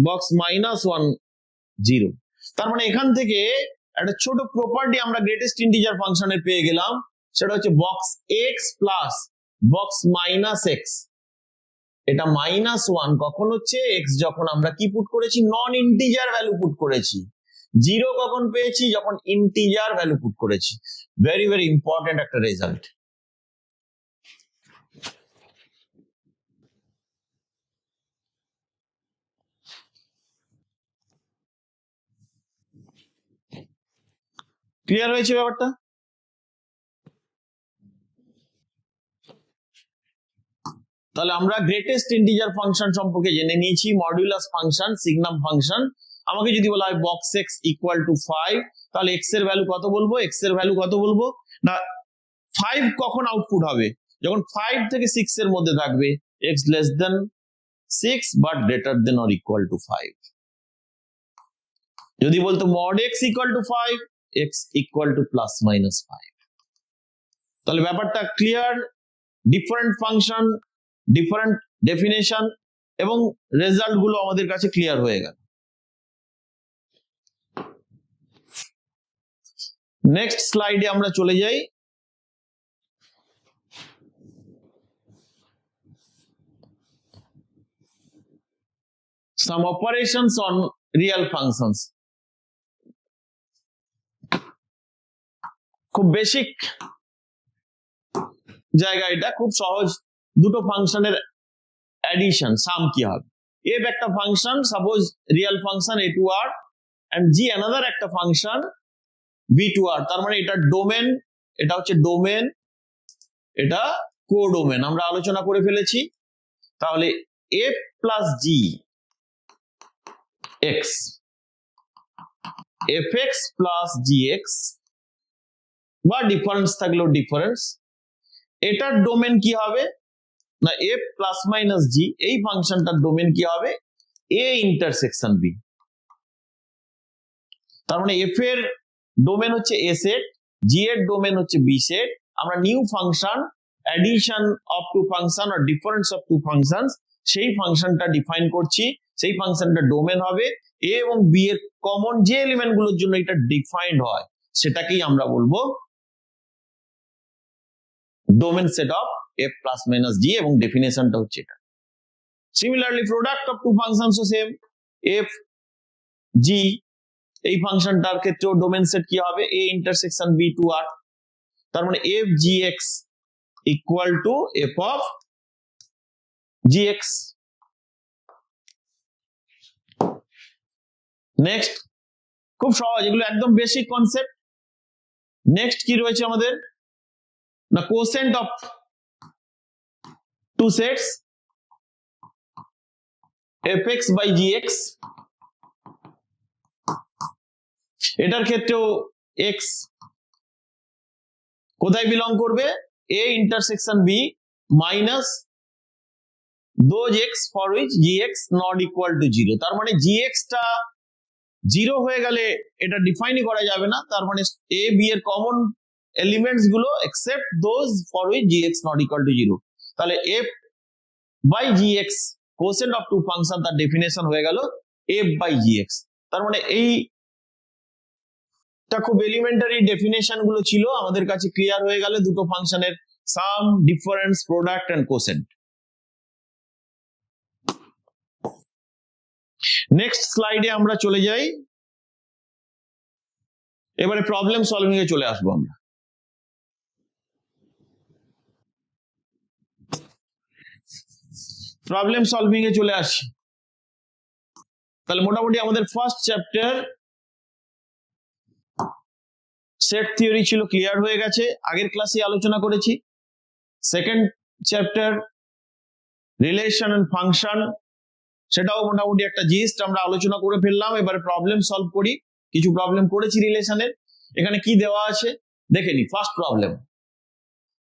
বক্স -1 0। তার মানে এখান থেকে একটা ছোট প্রপার্টি আমরা গ্রেটেস্ট ইন্টিজার ফাংশনের পেয়ে গেলাম, সেটা হচ্ছে box x plus box -x। এটা -1 কখন হচ্ছে? x যখন আমরা কি পুট করেছি? নন ইন্টিজার ভ্যালু পুট করেছি। 0 কখন পেয়েছি? যখন ইন্টিজার ভ্যালু পুট করেছি। ভেরি ভেরি ইম্পর্টেন্ট একটা রেজাল্ট। ক্লিয়ার হয়েছে ব্যাপারটা? তাহলে আমরা গ্রেটেস্ট ইন্টিজার ফাংশন সম্পর্কে জেনে নিয়েছি, মডুলাস ফাংশন, সিগনাম ফাংশন। আমাকে যদি বলা হয় বক্স x ইকুয়াল টু 5, তাহলে x এর ভ্যালু কত বলবো? x এর ভ্যালু কত বলবো না, 5 কখন আউটপুট হবে? যখন 5 থেকে 6 এর মধ্যে থাকবে, x less than 6 but greater than or equal to 5। যদি বলতো mod x equal to 5, x equal to plus minus 5। তাহলে ব্যাপারটা clear. Different function, different definition এবং রেজাল্ট গুলো আমাদের কাছে ক্লিয়ার হয়ে গেল। নেক্সট স্লাইডে আমরা চলে যাই। Some operations on real functions। খুব বেসিক জায়গা, এটা খুব সহজ। দুটো ফাংশনের অ্যাডিশন, সাম কি হবে? f একটা function, suppose real function a2r and g another একটা ফাংশন v2r। তার মানে এটা ডোমেন, এটা হচ্ছে ডোমেন, এটা কোডোমেন, আমরা আলোচনা করে ফেলেছি। তাহলে f plus g x, fx plus gx বা ডিফারেন্স থাকলেও ডিফারেন্স, এটার ডোমেন কি হবে না f প্লাস মাইনাস g, এই ফাংশনটার ডোমেন কি হবে? a intersection b। তার মানে f এর ডোমেন হচ্ছে a সেট, g এর ডোমেন হচ্ছে b সেট। আমরা new function, addition of two function আর ডিফারেন্স অফ টু ফাংশনস, সেই ফাংশনটা ডিফাইন করছি। সেই ফাংশনটা ডোমেন হবে a এবং b এর কমন যে এলিমেন্ট গুলোর জন্য এটা ডিফাইন্ড হয়, সেটাকেই আমরা বলবো domain set of f plus minus g, এবং ডেফিনেশনটা হচ্ছে এটা। Similarly product of two functions ও সেম, f g, এই ফাংশনটার ক্ষেত্রেও ডোমেন সেট কি হবে? a intersection b to r। তার মানে f gx equal to f of gx। Next, খুব সহজ, এগুলো একদম বেসিক কনসেপ্ট। নেক্সট কি রয়েছে আমাদের না, quotient of two sets fx by gx। এটার ক্ষেত্রেও x কোথায় বিলং করবে? a intersection b minus those x for which gx not equal to 0। তার মানে gx টা 0 হয়ে গেলে এটা ডিফাইনই করা যাবে না। তার মানে a b এর কমন এলিমেন্টস গুলো except those for which gx not equal to 0। তাহলে f by gx quotient of two function, তার ডেফিনেশন হয়ে গেল f বাই gx। তার মানে এইটা খুব এলিমেন্টারি ডেফিনেশন গুলো ছিল আমাদের কাছে ক্লিয়ার হয়ে গেল, দুটো ফাংশনের সাম, difference, product and quotient. Next স্লাইডে আমরা চলে যাই। এবারে প্রবলেম সলভিং এ চলে আসবো আমরা। প্রবলেম সলভিং এ চলে আসি। তাহলে মোটামুটি আমাদের ফার্স্ট চ্যাপ্টার সেট থিওরি ছিল, ক্লিয়ার হয়ে গেছে, আগের ক্লাসে আলোচনা করেছি। Second chapter relation and function, সেটাও মোটামুটি একটা জিস্ট আমরা আলোচনা করে ফেললাম। এবারে প্রবলেম সলভ করি। কিছু প্রবলেম করেছি রিলেশনের। এখানে কি দেওয়া আছে দেখে নি। First problem,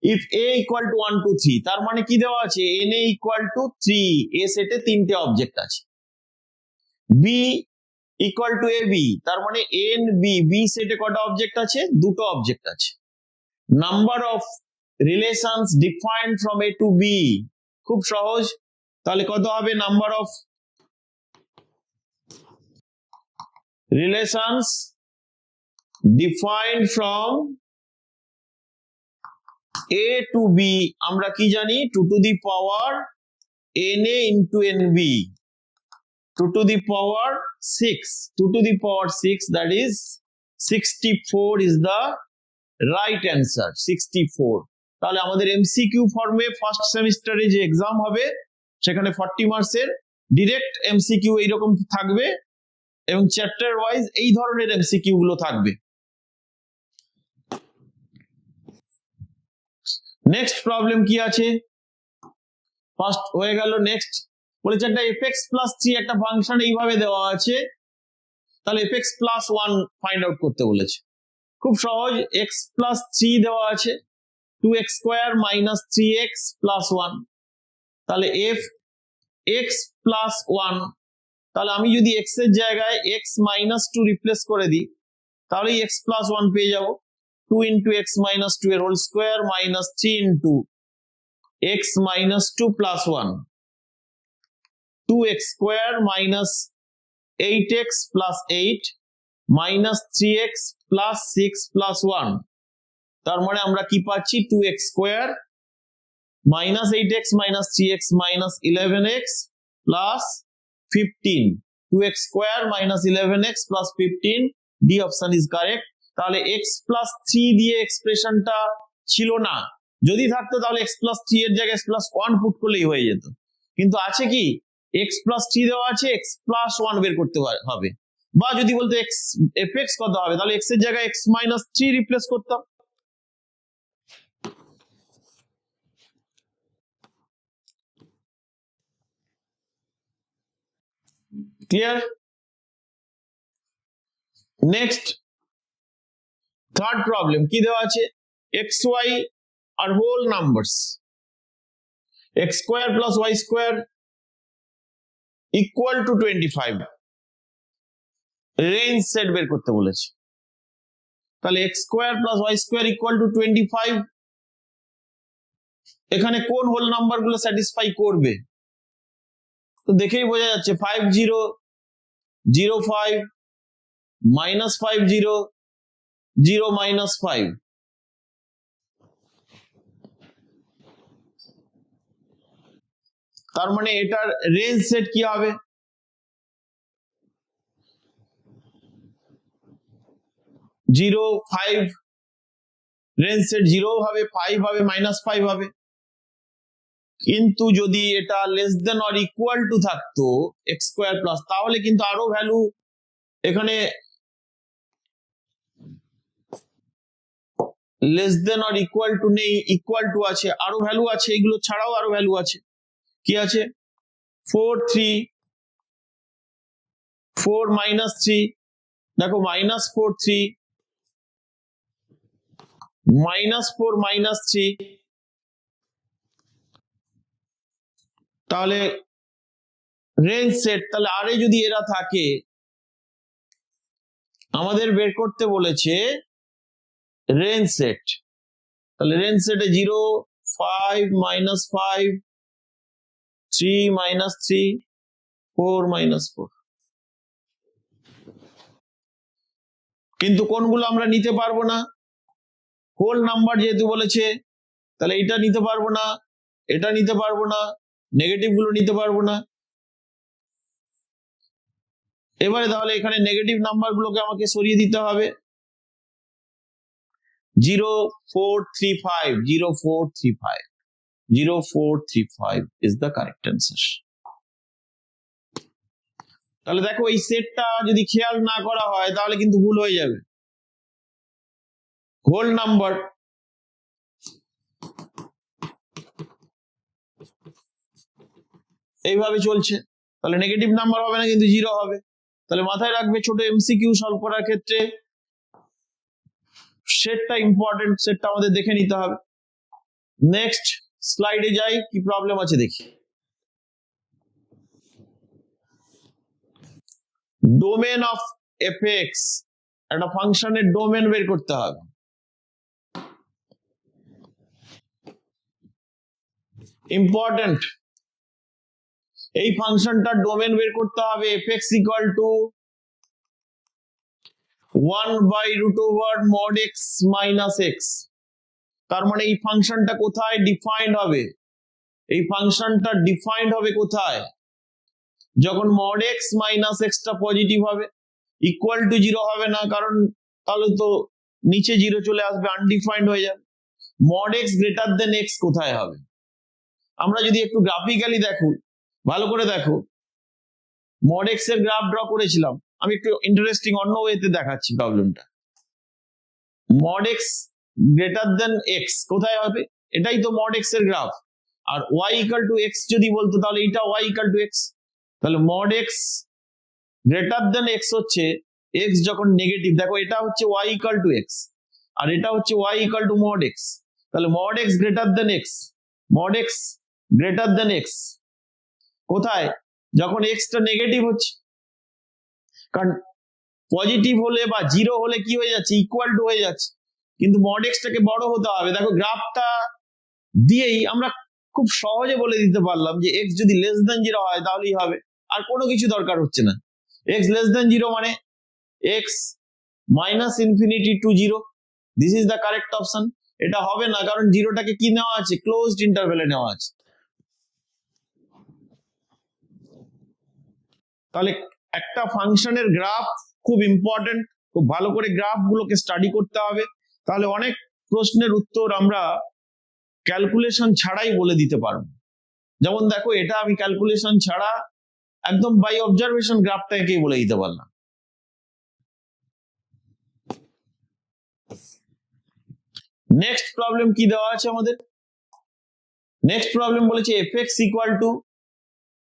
if a equal to 1 2 3, তার মানে কি দেওয়া আছে, na ইকুয়াল টু 3, এ সেটে তিনটে অবজেক্ট আছে। b ইকুয়াল টু ab, তার মানে n b, b সেটে কটা অবজেক্ট আছে, দুটো অবজেক্ট আছে। Number of relations defined from a to b, খুব সহজ। তাহলে কত হবে, number of relations defined from a to b, আমরা কি জানি, 2 to the power na into nb, 2 to the power 6, 2 to the power 6, that is 64 is the right answer, 64। তাহলে আমাদের এমসিকিউ ফর্মে ফার্স্ট সেমিস্টারে যে এক্সাম হবে সেখানে 40 মার্কসের ডিরেক্ট এমসিকিউ এইরকম থাকবে এবং চ্যাপ্টার ওয়াইজ এই ধরনের এমসিকিউ গুলো থাকবে। নেক্সট প্রবলেম কি আছে, ফার্স্ট হয়ে গেল। নেক্সট বলেছে একটা fx প্লাস 3 একটা ফাংশন এইভাবে দেওয়া আছে, তাহলে fx প্লাস 1 ফাইন্ড আউট করতে বলেছে। খুব সহজ, x প্লাস 3 দেওয়া আছে, 2x square minus 3x plus 1, তাহলে f x প্লাস 1, তাহলে আমি যদি x এর জায়গায় x মাইনাস 2 রিপ্লেস করে দিই তাহলে x প্লাস 1 পেয়ে যাব। 2 ইন্টু x মাইনাস 2 এর whole square minus 3 into x minus 2 plus 1, 2x square minus 8x plus 8 minus 3x plus 6 plus 1, তার মানে আমরা কি পাচ্ছি, 2x square minus 8x minus 3x minus 11x plus 15, 2x square minus 11x plus 15, D option is correct। তাহলে x plus 3 দিয়ে এক্সপ্রেশনটা ছিল না, যদি থাকতো তাহলে x plus 3 এর জায়গায় x plus 1 পুট করলেই হয়ে যেত, কিন্তু আছে কি x plus 3 দেওয়া আছে, x plus 1 বের করতে হবে। বা যদি বলতে x fx কত হবে, তাহলে x এর জায়গায় x minus 3 রিপ্লেস করতাম। ক্লিয়ার? নেক্সট থার্ড প্রবলেম কি দেওয়া আছে, xy আর whole numbers, x square plus y square equal to 25, range set বের করতে বলেছে। তাহলে x square plus y square equal to 25, এখানে কোন হোল নাম্বার গুলো স্যাটিসফাই করবে, তো দেখেই বোঝা যাচ্ছে 5 0 0 5 মাইনাস 5 0 0 মাইনাস 5, তার মানে এটার রেঞ্জ সেট কি হবে, 0 5, রেঞ্জ সেট 0 হবে, 5 হবে, মাইনাস 5 হবে। কিন্তু যদি এটা less than or equal two থাকতো x স্কয়ার প্লাস, তাহলে কিন্তু আরো ভ্যালু, এখানে less than or equal two নেই, ইকুয়াল টু আছে, আরো ভ্যালু আছে, এগুলো ছাড়াও আরো ভ্যালু আছে। কি আছে, 4 3 4 মাইনাস 3, দেখো মাইনাস 4 3 মাইনাস 4 মাইনাস 3, তাহলে রেঞ্জ সেট, তাহলে আরে যদি এরা থাকে আমাদের বের করতে বলেছে রেঞ্জ সেট, তাহলে রেঞ্জ সেটে 0 5 মাইনাস 5 3 মাইনাস 3 4 মাইনাস 4, কিন্তু কোনগুলো আমরা নিতে পারবো না, হোল নাম্বার যেহেতু বলেছে, তাহলে এটা নিতে পারবো না, এটা নিতে পারবো না, নেগেটিভ গুলো নিতে পারবো না। এবারে তাহলে এখানে নেগেটিভ নাম্বার গুলোকে আমাকে সরিয়ে দিতে হবে। 0 4 3 5 0 4 3 5 0 4 3 5 is the correct answer। তাহলে দেখো এই সেটটা যদি খেয়াল না করা হয় তাহলে কিন্তু ভুল হয়ে যাবে। হোল নাম্বার এইভাবে চলছে, তাহলে নেগেটিভ নাম্বার হবে না কিন্তু জিরো হবে। তাহলে মাথায় রাখবে ছোট এমসিকিউ সলভ করার ক্ষেত্রে সেটটা ইম্পর্টেন্ট, সেটটা আমাদের দেখে নিতে হবে। নেক্সট স্লাইডে যাই, কি প্রবলেম আছে দেখি। ডোমেন অফ এফএক্স, একটা ফাংশনের ডোমেন বের করতে হবে। ইম্পর্টেন্ট, এই ফাংশনটার ডোমেন বের করতে হবে। FX equal to 1/√mod x minus x, তার মানে এই ফাংশনটা কোথায় ডিফাইন্ড হবে? এই ফাংশনটা ডিফাইন্ড হবে কোথায়? যখন mod x minus x টা পজিটিভ হবে, ইকুয়াল টু 0 হবে না, কারণ তাহলে তো নিচে 0 চলে আসবে, আনডিফাইন্ড হয়ে যাবে। mod x greater than x কোথায় হবে? আমরা যদি একটু গ্রাফিক্যালি দেখো, ভালো করে দেখো, mod x এর গ্রাফ ড্র করেছিলাম, আমি একটু ইন্টারেস্টিং অন্য ওয়েতে দেখাচ্ছি প্রবলেমটা। mod x greater than x কোথায় হবে? এটাই তো mod x এর গ্রাফ। আর y ইকুয়াল টু x যদি বলতো তাহলে এটা y ইকুয়াল টু x, তাহলে mod x greater than x হচ্ছে x যখন নেগেটিভ, দেখো এটা হচ্ছে y ইকুয়াল টু x আর এটা হচ্ছে y equal to mod x, তাহলে mod x greater than x, mod x greater than x কোথায়? যখন x টা নেগেটিভ হচ্ছে, কারণ পজিটিভ হলে বা 0 হলে কি হয়ে যাচ্ছে? ইকুয়াল টু হয়ে যাচ্ছে, কিন্তু mod x টাকে বড় হতে হবে। দেখো গ্রাফটা দিয়েই আমরা খুব সহজে বলে দিতে পারলাম যে x যদি লেস দেন 0 হয় তাহলেই হবে, আর কোনো কিছু দরকার হচ্ছে না। x লেস দেন 0 মানে x minus infinity two 0, this is the correct option. এটা হবে না, কারণ 0টাকে কি নেওয়া আছে? ক্লোজড ইন্টারভ্যালে নেওয়া আছে। তাহলে একটা ফাংশনের গ্রাফ খুব ইম্পর্টেন্ট, খুব ভালো করে গ্রাফ গুলোকে স্টাডি করতে হবে, তাহলে অনেক প্রশ্নের উত্তর আমরা ক্যালকুলেশন ছাড়াই বলে দিতে পারবো। যেমন দেখো, এটা আমি ক্যালকুলেশন ছাড়া একদম বাই অবজারভেশন গ্রাফটাকেই বলে দিতে পারলাম। নেক্সট প্রবলেম কি দেওয়া আছে আমাদের? নেক্সট প্রবলেম বলেছে fx equal two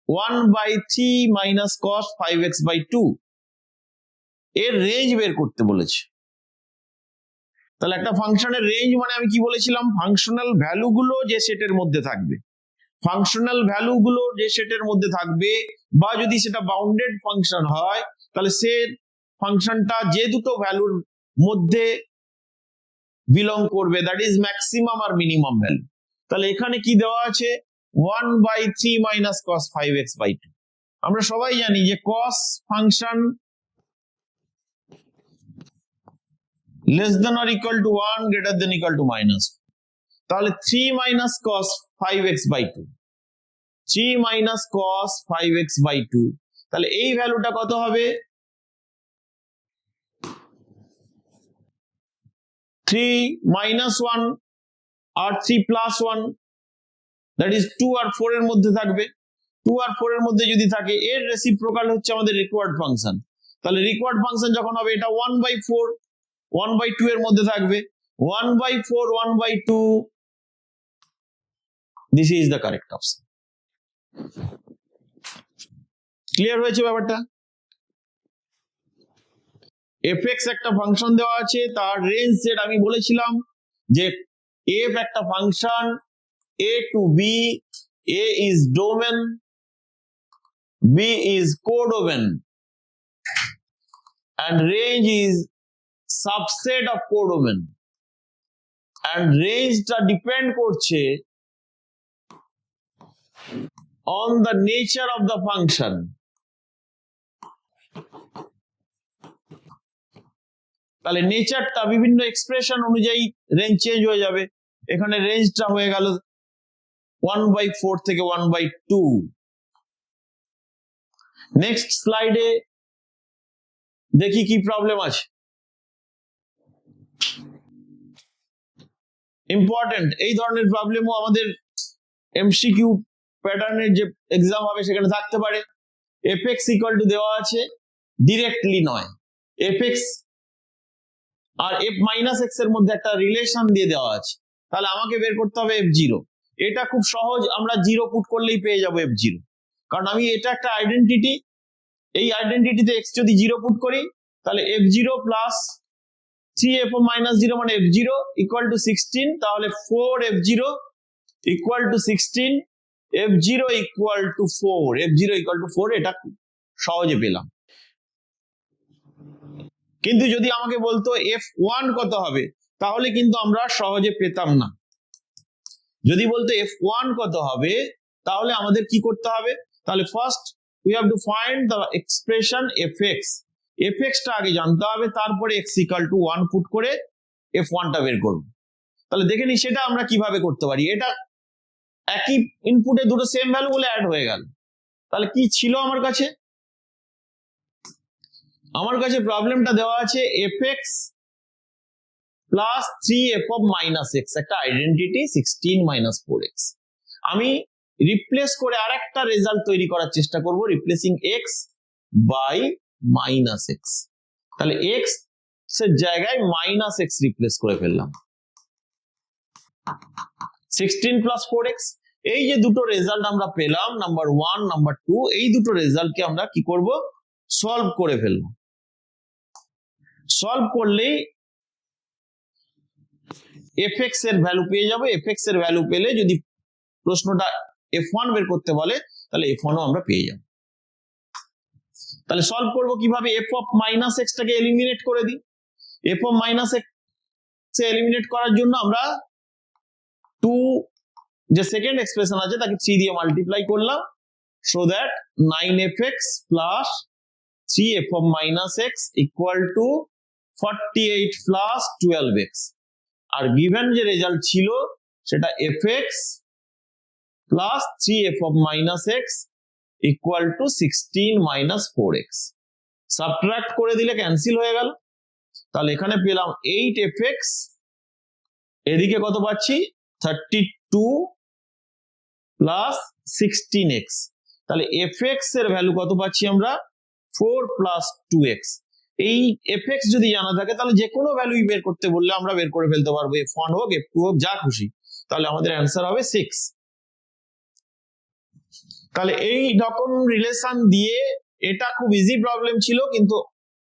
1/3 minus cos 5x/2, এর রেঞ্জ বের করতে বলেছে। তাহলে একটা ফাংশনের রেঞ্জ মানে আমি কি বলেছিলাম? ফাংশনাল ভ্যালু গুলো যে সেটের মধ্যে থাকবে, ফাংশনাল ভ্যালু গুলো যে সেটের মধ্যে থাকবে, বা যদি সেটা বাউন্ডেড ফাংশন হয় তাহলে সে ফাংশনটা যে দুটো ভ্যালুর মধ্যে বিলং করবে, দ্যাট ইজ ম্যাক্সিমাম আর মিনিমাম ভ্যালু। তাহলে এখানে কি দেওয়া আছে? 1/3 মাইনাস cos 5x/2। আমরা সবাই জানি যে cos function less than or equal to 1 greater than equal to minus, তাহলে 3 minus cos 5x/2, 3 minus cos 5x/2, তাহলে এই ভ্যালুটা কত হবে? 3 minus 1 R 3 plus 1, that is 2 আর 4 এর মধ্যে থাকবে। 2 আর 4 এর মধ্যে যদি থাকে, এর রেসিপ্রোকাল হচ্ছে আমাদের রিকোয়ার্ড ফাংশন। তাহলে রিকোয়ার্ড ফাংশন যখন হবে, এটা 1/4 1/2 এর মধ্যে থাকবে, 1/4 1/2, this is the correct option. Clear হয়েছে ব্যাপারটা? fx একটা ফাংশন দেওয়া আছে, তার রেঞ্জ সেট আমি বলেছিলাম যে f একটা function a to b, a is domain, b is codomain, and range is subset of codomain, and range টা ডিপেন্ড করছে on the nature of the function. তাহলে নেচারটা বিভিন্ন এক্সপ্রেশন অনুযায়ী রেঞ্জ চেঞ্জ হয়ে যাবে। এখানে রেঞ্জটা হয়ে গেল 1/4 থেকে 1/2। নেক্সট স্লাইডে দেখি কি প্রবলেম আছে। ইম্পর্টেন্ট, এই ধরনের প্রবলেমও আমাদের এমসিকিউ প্যাটার্নের যে এক্সাম হবে সেখানে থাকতে পারে। fx ইকুয়াল টু দেওয়া আছে, ডিরেক্টলি নয়, fx আর f মাইনাস x এর মধ্যে একটা রিলেশন দিয়ে দেওয়া আছে, তাহলে আমাকে বের করতে হবে f0। এটা খুব সহজ, আমরা 0 পুট করলেই পেয়ে যাবো f0। কারণ আমি এটা একটা আইডেন্টিটি, এই আইডেন্টিটিতে x যদি 0 পুট করি তাহলে f0 প্লাস 3f মাইনাস 0 মানে f0 ইকুয়াল টু 16, তাহলে 4f0 equal to 16, f0 equal to 4, f0 equal to 4, এটা সহজে পেলাম। কিন্তু যদি আমাকে বলতো f1 কত হবে তাহলে কিন্তু আমরা সহজে পেতাম না। যদি বলতো f1 কত হবে তাহলে আমাদের কি করতে হবে, তাহলে first we have to find the expression fx, fx টা আগে জানতে হবে, তারপরে x equal to 1 পুট করে f1 টা বের করব। তাহলে দেখে নি সেটা আমরা কিভাবে করতে পারি, এটা একই ইনপুটে দুটো সেম ভ্যালু বলে অ্যাড হয়ে গেল। তাহলে কি ছিল আমার কাছে, আমার কাছে প্রবলেমটা দেওয়া আছে fx plus 3f of minus x, একটা আইডেন্টিটি 16 মাইনাস 4x। আমি রিপ্লেস করে আরেকটা রেজাল্ট তৈরি করার চেষ্টা করব, replacing x by minus x। তাহলে x এর জায়গায় মাইনাস x রিপ্লেস করে ফেললাম, 16 প্লাস 4x। এই যে দুটো রেজাল্ট আমরা পেলাম, নাম্বার 1 নাম্বার 2, এই দুটো রেজাল্টকে আমরা কি করব, সলভ করে ফেলবো। সলভ করলেই fx এর ভ্যালু পেয়ে যাবো। fx এর ভ্যালু পেলে যদি প্রশ্নটা f1 বের করতে বলে তাহলে f1 ও আমরা পেয়ে যাব। তাহলে সলভ করব কিভাবে, f অফ মাইনাস x টাকে এলিমিনেট করে দিই। f of minus x K eliminate করার জন্য আমরা 2 যে সেকেন্ড এক্সপ্রেশন আছে তাকে 3 দিয়ে মাল্টিপ্লাই করলাম, so that 9fx plus 3f of minus x equal to 48 plus 12x। Are given যে রেজাল্ট ছিল সেটা fx plus 3f of minus x equal to 16 minus 4x। Subtract করে দিলে ক্যান্সেল হয়ে গেল। তাহলে এখানে পেলাম 8fx, এদিকে কত পাচ্ছি 32 প্লাস 16x। তাহলে fx এর ভ্যালু কত পাচ্ছি আমরা 4 প্লাস 2x। এই fx যদি জানা থাকে তাহলে যে কোনো ভ্যালু বের করতে বললে আমরা বের করে ফেলতে পারবো, f1 হোক f2 হোক যা খুশি। তাহলে আমাদের অ্যান্সার হবে 6। তাহলে এই রকম রিলেশন দিয়ে এটা খুব ইজি প্রবলেম ছিল, কিন্তু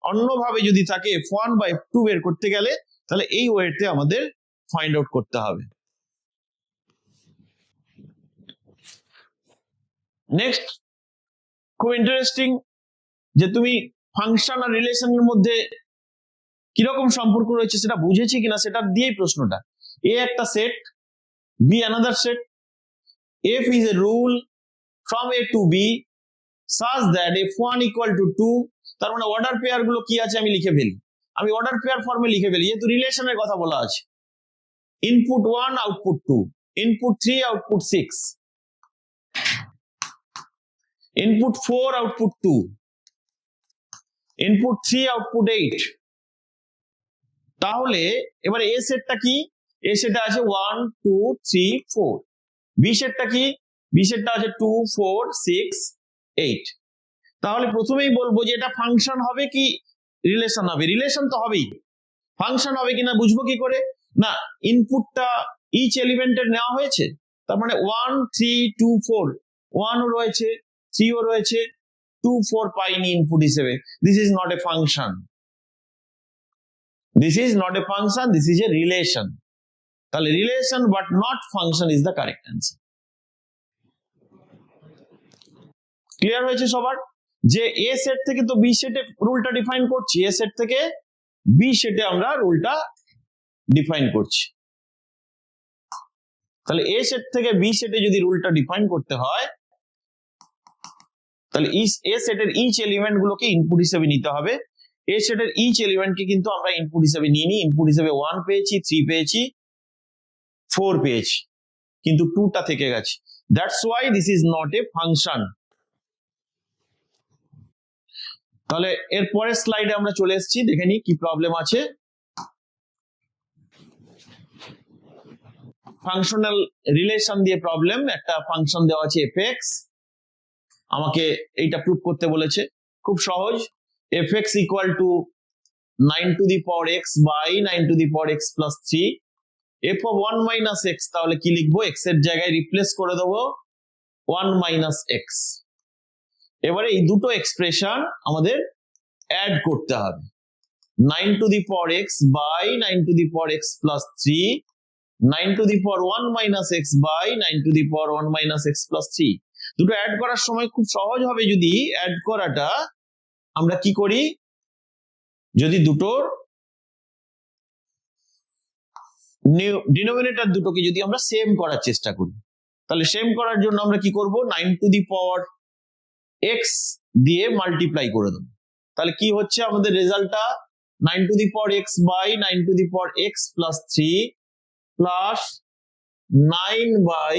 অন্যভাবে যদি থাকে f1 বা f2 বের করতে গেলে তাহলে এই ওয়েতে আমাদের ফাইন্ড আউট করতে হবে। নেক্সট খুব ইন্টারেস্টিং যে তুমি ফাংশন আর রিলেশনের মধ্যে কিরকম সম্পর্ক রয়েছে সেটা বুঝেছি কিনা সেটা দিয়েই প্রশ্নটা। এ একটা set, B another set, f is a rule from a to b such that f1 equal to 2, তার মানে অর্ডার পেয়ার গুলো কি আছে আমি লিখে ফেলি, আমি অর্ডার পেয়ার ফর্মে লিখে ফেলি, যেহেতু রিলেশনের কথা বলা আছে। Input 1 output 2, input 3 output 6, input 4 output 2, input 3 output 8। তাহলে এবারে এ সেটটা কি, এ সেটটা আছে 1 2 3 4। বি সেটটা কি, বি সেটটা আছে 2 4 6 8। তাহলে প্রথমেই বলবো যে এটা ফাংশন হবে কি রিলেশন হবে, রিলেশন তো হবেই, ফাংশন হবে কিনা বুঝবো কি করে, না ইনপুটটা ইচ এলিমেন্টের নেওয়া হয়েছে, তার মানে 1 3 2 4, 1 ও রয়েছে 3 ও রয়েছে 2 4 পাইনি ইনপুট হিসেবে। This is not a function, this is not a function, this is a relation. তাহলে relation but not function is the correct answer. Clear হয়েছে সবার যে এ সেট থেকে তো বি সেটে রুলটা ডিফাইন করছি, এ সেট থেকে বি সেটে আমরা রুলটা ডিফাইন করছি। তাহলে এ সেট থেকে বি সেটে যদি রুলটা ডিফাইন করতে হয় তাহলে এ সেটের ইচ এলিমেন্ট গুলোকে ইনপুট হিসেবে নিতে হবে। এ সেটের ইচ এলিমেন্টকে কিন্তু আমরা ইনপুট হিসেবে নিয়ে নিই, ইনপুট হিসেবে 1 পেয়েছি 3 পেয়েছি 4 পেয়েছি, কিন্তু 2টা থেকে গেছে, that's why this is not a function. তাহলে এর পরের স্লাইডে আমরা চলে এসেছি, দেখে নিই কি প্রবলেম আছে। ফাংশনাল রিলেশন দিয়ে প্রবলেম, একটা ফাংশন দেওয়া আছে fx, আমাকে এইটা প্রুভ করতে বলেছে, খুব সহজ। fx equal to 9 to the power x by 9 to the power x plus 3, f of 1 minus x, তাহলে কি লিখবো, x এর জায়গায় রিপ্লেস করে দেবো 1 মাইনাস x, এবারে এই দুটো এক্সপ্রেশন আমাদের অ্যাড করতে হবে 9 to the power x by 9 to the power x plus 3 9 to the power 1 minus x by 9 to the power 1 minus x plus 3 দুটো অ্যাড করার সময় খুব সহজ হবে যদি অ্যাড করাটা আমরা কি করি যদি দুটোর ডিনোমিনেটর দুটোকে যদি আমরা সেম করার চেষ্টা করি তাহলে সেম করার জন্য আমরা কি করব 9 to the power x দিয়ে মাল্টিপ্লাই করে দেব তাহলে কি হচ্ছে আমাদের রেজাল্টটা 9 to the power x by 9 to the power x plus 3 plus 9 by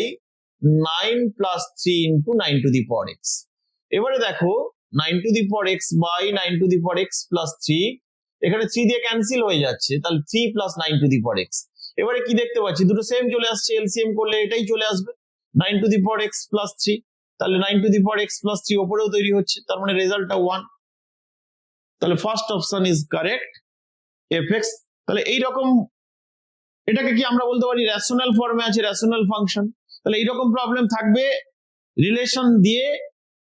9 plus 3 into 9 to the power x এবারে দেখো 9 to the power x by 9 to the power x plus 3 এখানে 3 দিয়ে ক্যান্সেল হয়ে যাচ্ছে তাহলে 3 plus 9 to the power x এবারে কি দেখতে পাচ্ছি দুটো সেম চলে আসছে এলসিএম করলে এটাই চলে আসবে 9 to the power x plus 3 তাহলে 9 to the power x plus 3 উপরেও তৈরি হচ্ছে তার মানে রেজাল্টটা 1 তাহলে first option is correct fx তাহলে এই রকম এটাকে কি আমরা বলতে পারি রেশনাল ফর্মে আছে রেশনাল ফাংশন তাহলে এই রকম প্রবলেম থাকবে রিলেশন দিয়ে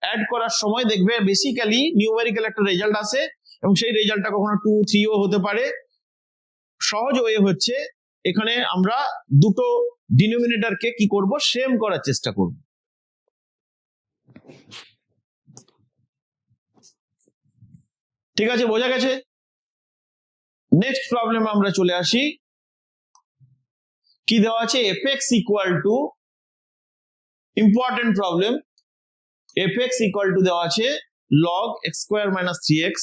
অ্যাড করার সময় দেখবে বেসিক্যালি নিউমেরিক্যাল একটা রেজাল্ট আসে এবং সেই রেজাল্টটা কখনো 2 3 ও হতে পারে সহজ ওয়ে হচ্ছে এখানে আমরা দুটো ডিনোমিনেটরকে কি করব সেম করার চেষ্টা করব ঠিক আছে বোঝা গেছে নেক্সট প্রবলেম আমরা চলে আসি কি দেওয়া আছে fx equal to important problem fx equal to দেওয়া আছে log x square minus 3x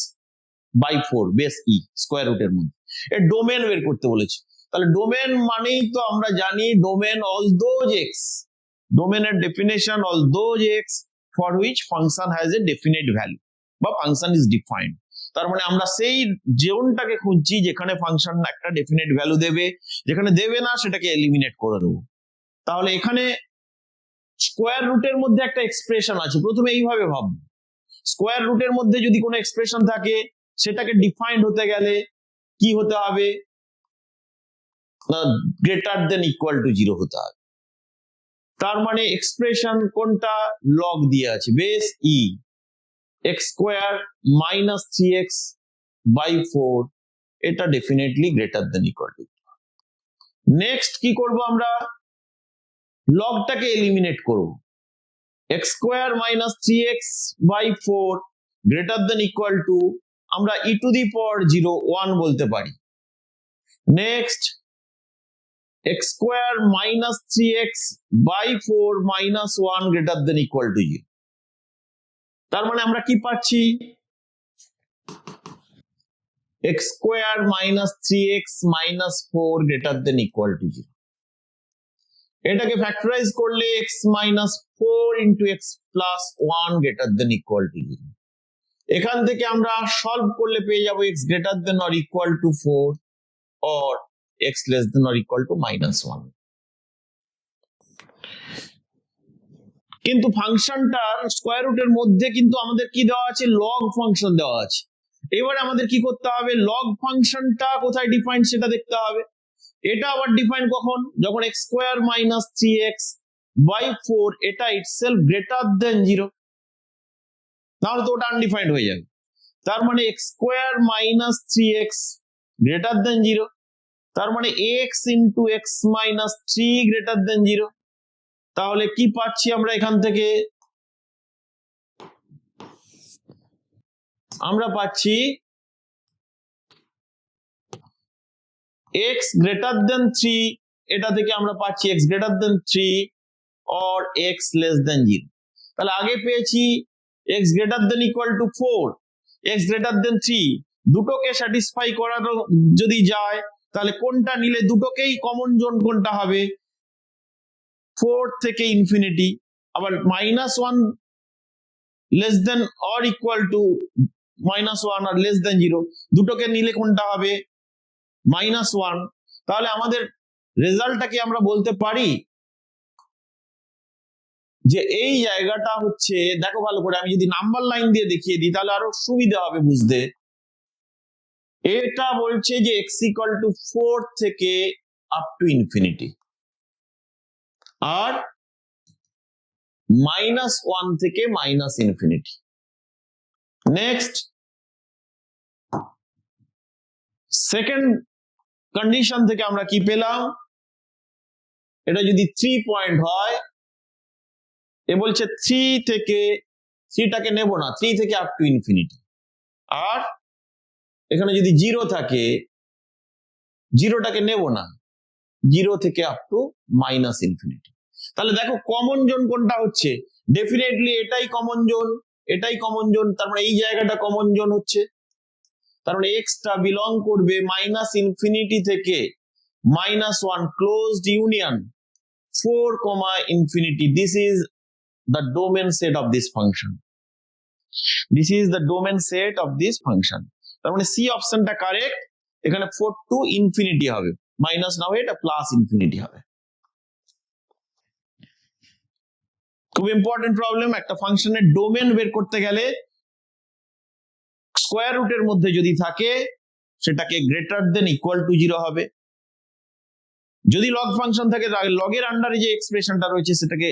by 4 base e square রুটের মধ্যে এর ডোমেন বের করতে বলেছে তাহলে ডোমেন মানেই তো আমরা জানি ডোমেন অল দোজ x ডোমেনের definition all those x for which function has a definite value বা ফাংশন ইজ ডিফাইন্ড তার মানে আমরা সেই জোনটাকে খুঁজছি যেখানে ফাংশন একটা ডেফিনিট ভ্যালু দেবে যেখানে দেবে না সেটাকে এলিমিনেট করে দেবো তাহলে এখানে স্কোয়ার রুটের মধ্যে একটা এক্সপ্রেশন আছে প্রথমে এইভাবে ভাববো স্কোয়ার রুটের মধ্যে যদি কোনো এক্সপ্রেশন থাকে সেটাকে ডিফাইন্ড হতে গেলে কি হতে হবে গ্রেটার দেন ইকুয়াল টু 0 হতে হবে তার মানে এক্সপ্রেশন কোনটা লগ দিয়ে আছে base e x square minus 3x by 4 এটা definitely greater than equal to next কি করব আমরা লগটাকে এলিমিনেট করব x square minus 3x by 4 greater than equal to আমরা e টু দি পাওয়ার 0 1 বলতে পারি next x square minus 3x by 4 minus 1 greater than equal to 0 তার মানে আমরা কি পাচ্ছি x square minus 3x minus 4 greater than equal to 0 এটাকে factorise করলে x minus 4 into x plus 1 greater than equal to 0 এখান থেকে আমরা সলভ করলে পেয়ে যাবো x greater then or equal to 4 or x less than or equal to minus 1 কিন্তু ফাংশনটার square রুটের মধ্যে কিন্তু আমাদের কি দেওয়া আছে লগ ফাংশন দেওয়া আছে এবারে আমাদের কি করতে হবে লগ ফাংশনটা কোথায় ডিফাইন্ড সেটা দেখতে হবে এটা আবার ডিফাইন কখন যখন x square minus 3x by 4 এটা ইটসেলফ গ্রেটার দেন 0 তাহলে তো ওটা আনডিফাইন্ড হয়ে যাবে তার মানে x square minus 3x greater than 0 তার মানে x into x minus 3 greater than 0 তাহলে কি পাচ্ছি আমরা এখান থেকে আমরা পাচ্ছি x গ্রেটার দেন 3 এটা থেকে আমরা পাচ্ছি x greater then 3 or x less than 0 তাহলে আগে পেয়েছি x greater than equal to 4 x greater দেন 3 দুটোকে স্যাটিসফাই করানো যদি যায় তাহলে কোনটা নিলে দুটোকেই কমন জোন কোনটা হবে 4 থেকে ইনফিনিটি আবার minus 1 less than or equal to minus 1 আর লেস দেন 0 দুটোকে নিলে কোনটা হবে মাইনাস 1 তাহলে আমাদের রেজাল্টটা কি আমরা বলতে পারি যে এই জায়গাটা হচ্ছে দেখো ভালো করে আমি যদি নাম্বার লাইন দিয়ে দেখিয়ে দিই তাহলে আরো সুবিধা হবে বুঝতে এটা বলছে যে x ইকুয়াল টু 4 থেকে আপ টু ইনফিনিটি আর মাইনাস 1 থেকে minus infinity next second condition থেকে আমরা কি পেলাম, এটা যদি 3 পয়েন্ট হয়, এ বলছে 3 থেকে 3টাকে নেব না, 3 থেকে আপ টু ইনফিনিটি। আর এখানে যদি 0 থাকে, 0টাকে নেব না, 0 থেকে আপ টু মাইনাস ইনফিনিটি। তাহলে দেখো কমন জোন কোনটা হচ্ছে, ডেফিনেটলি এটাই কমন জোন, এটাই কমন জোন, তার মানে এই জায়গাটা কমন জোন হচ্ছে। তার মানে এক্সটা বিলং করবে মাইনাস ইনফিনিটি থেকে -1 closed union 4, infinity. This is the domain set of this function. This is the domain set of this function. তার মানে সি অপশনটা কারেক্ট, এখানে 4 টু ইনফিনিটি হবে, মাইনাস না হয়ে এটা প্লাস ইনফিনিটি হবে। খুব ইম্পর্টেন্ট প্রবলেম, একটা ফাংশনের ডোমেন বের করতে গেলে স্কোয়ার রুটের মধ্যে যদি থাকে সেটাকে গ্রেটার দেন ইকুয়াল টু 0 হবে। যদি লগ ফাংশন থাকে লগের আন্ডারে যে এক্সপ্রেশনটা রয়েছে সেটাকে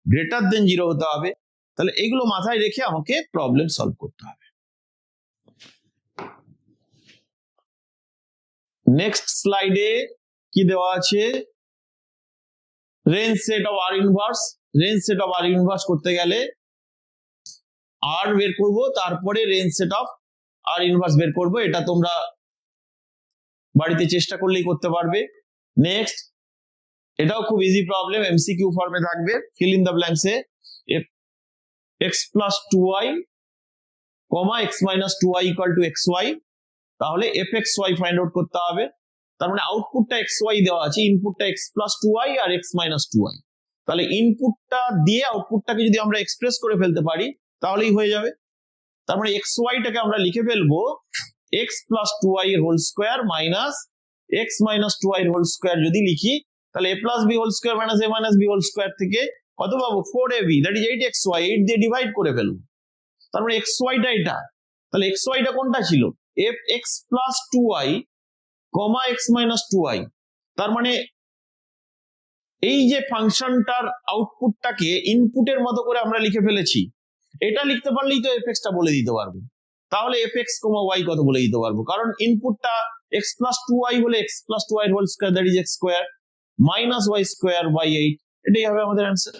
গ্রেটার দেন 0 হতে হবে। তাহলে এগুলো মাথায় রেখে আমাকে প্রবলেম সলভ করতে হবে। নেক্সট স্লাইডে কি দেওয়া আছে, range set of R inverse. Range set of R inverse করতে গেলে আর বের করব, তারপরে range set of R inverse বের করব। এটা তোমরা বাড়িতে চেষ্টা করলেই করতে পারবে। নেক্সট, এটাও খুব ইজি প্রবলেম, এমসিকিউ ফর্মে থাকবে। ফিল ইন দ্য ব্ল্যাঙ্কসে x plus 2y, x minus 2y equal to xy, তাহলে fxy ফাইন্ড আউট করতে হবে। তার মানে আউটপুটটা xy দেওয়া আছে, ইনপুটটা x plus 2y আর x minus 2y। তাহলে ইনপুটটা দিয়ে আউটপুটটাকে যদি আমরা এক্সপ্রেস করে ফেলতে পারি তাহলেই হয়ে যাবে। তার মানে xy-টাকে আমরা লিখে ফেলবো x plus 2y এর whole square minus x minus 2y এর হোল স্কোয়ার। যদি লিখি তাহলে a plus b whole square minus a minus b whole square থেকে কত পাবো, 4ab, দ্যাট ইজ 8xy। 8 দিয়ে ডিভাইড করে ফেলবো, তার মানে xy-টা এটা। তাহলে xy-টা কোনটা ছিল, fx plus 2y, x minus 2y। তার মানে এই যে ফাংশনটার আউটপুটটাকে ইনপুটের মতো করে আমরা লিখে ফেলেছি, এটা লিখতে পারলেই তো fx-টা বলে দিতে পারবো। তাহলে fx, y কত বলে দিতে পারবো, কারণ ইনপুটটা x plus 2y হলে x plus 2y এর whole square, that is x square minus y square by 8। এটাই হবে আমাদের অ্যান্সার।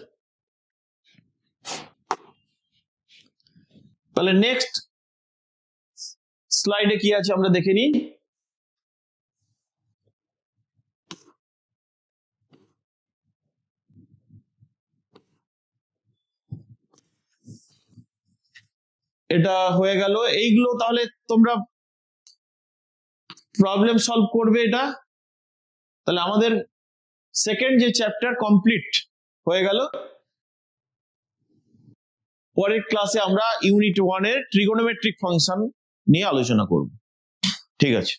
তাহলে নেক্সট স্লাইডে কি আছে আমরা দেখে নিই। এটা হয়ে গেল। এইগুলো তাহলে তোমরা প্রবলেম সলভ করবে এটা। তাহলে আমাদের সেকেন্ড যে চ্যাপ্টার কমপ্লিট হয়ে গেল। পরের ক্লাসে আমরা ইউনিট 1 এর ট্রিগোনোমেট্রিক ফাংশন নিয়ে আলোচনা করব। ঠিক আছে।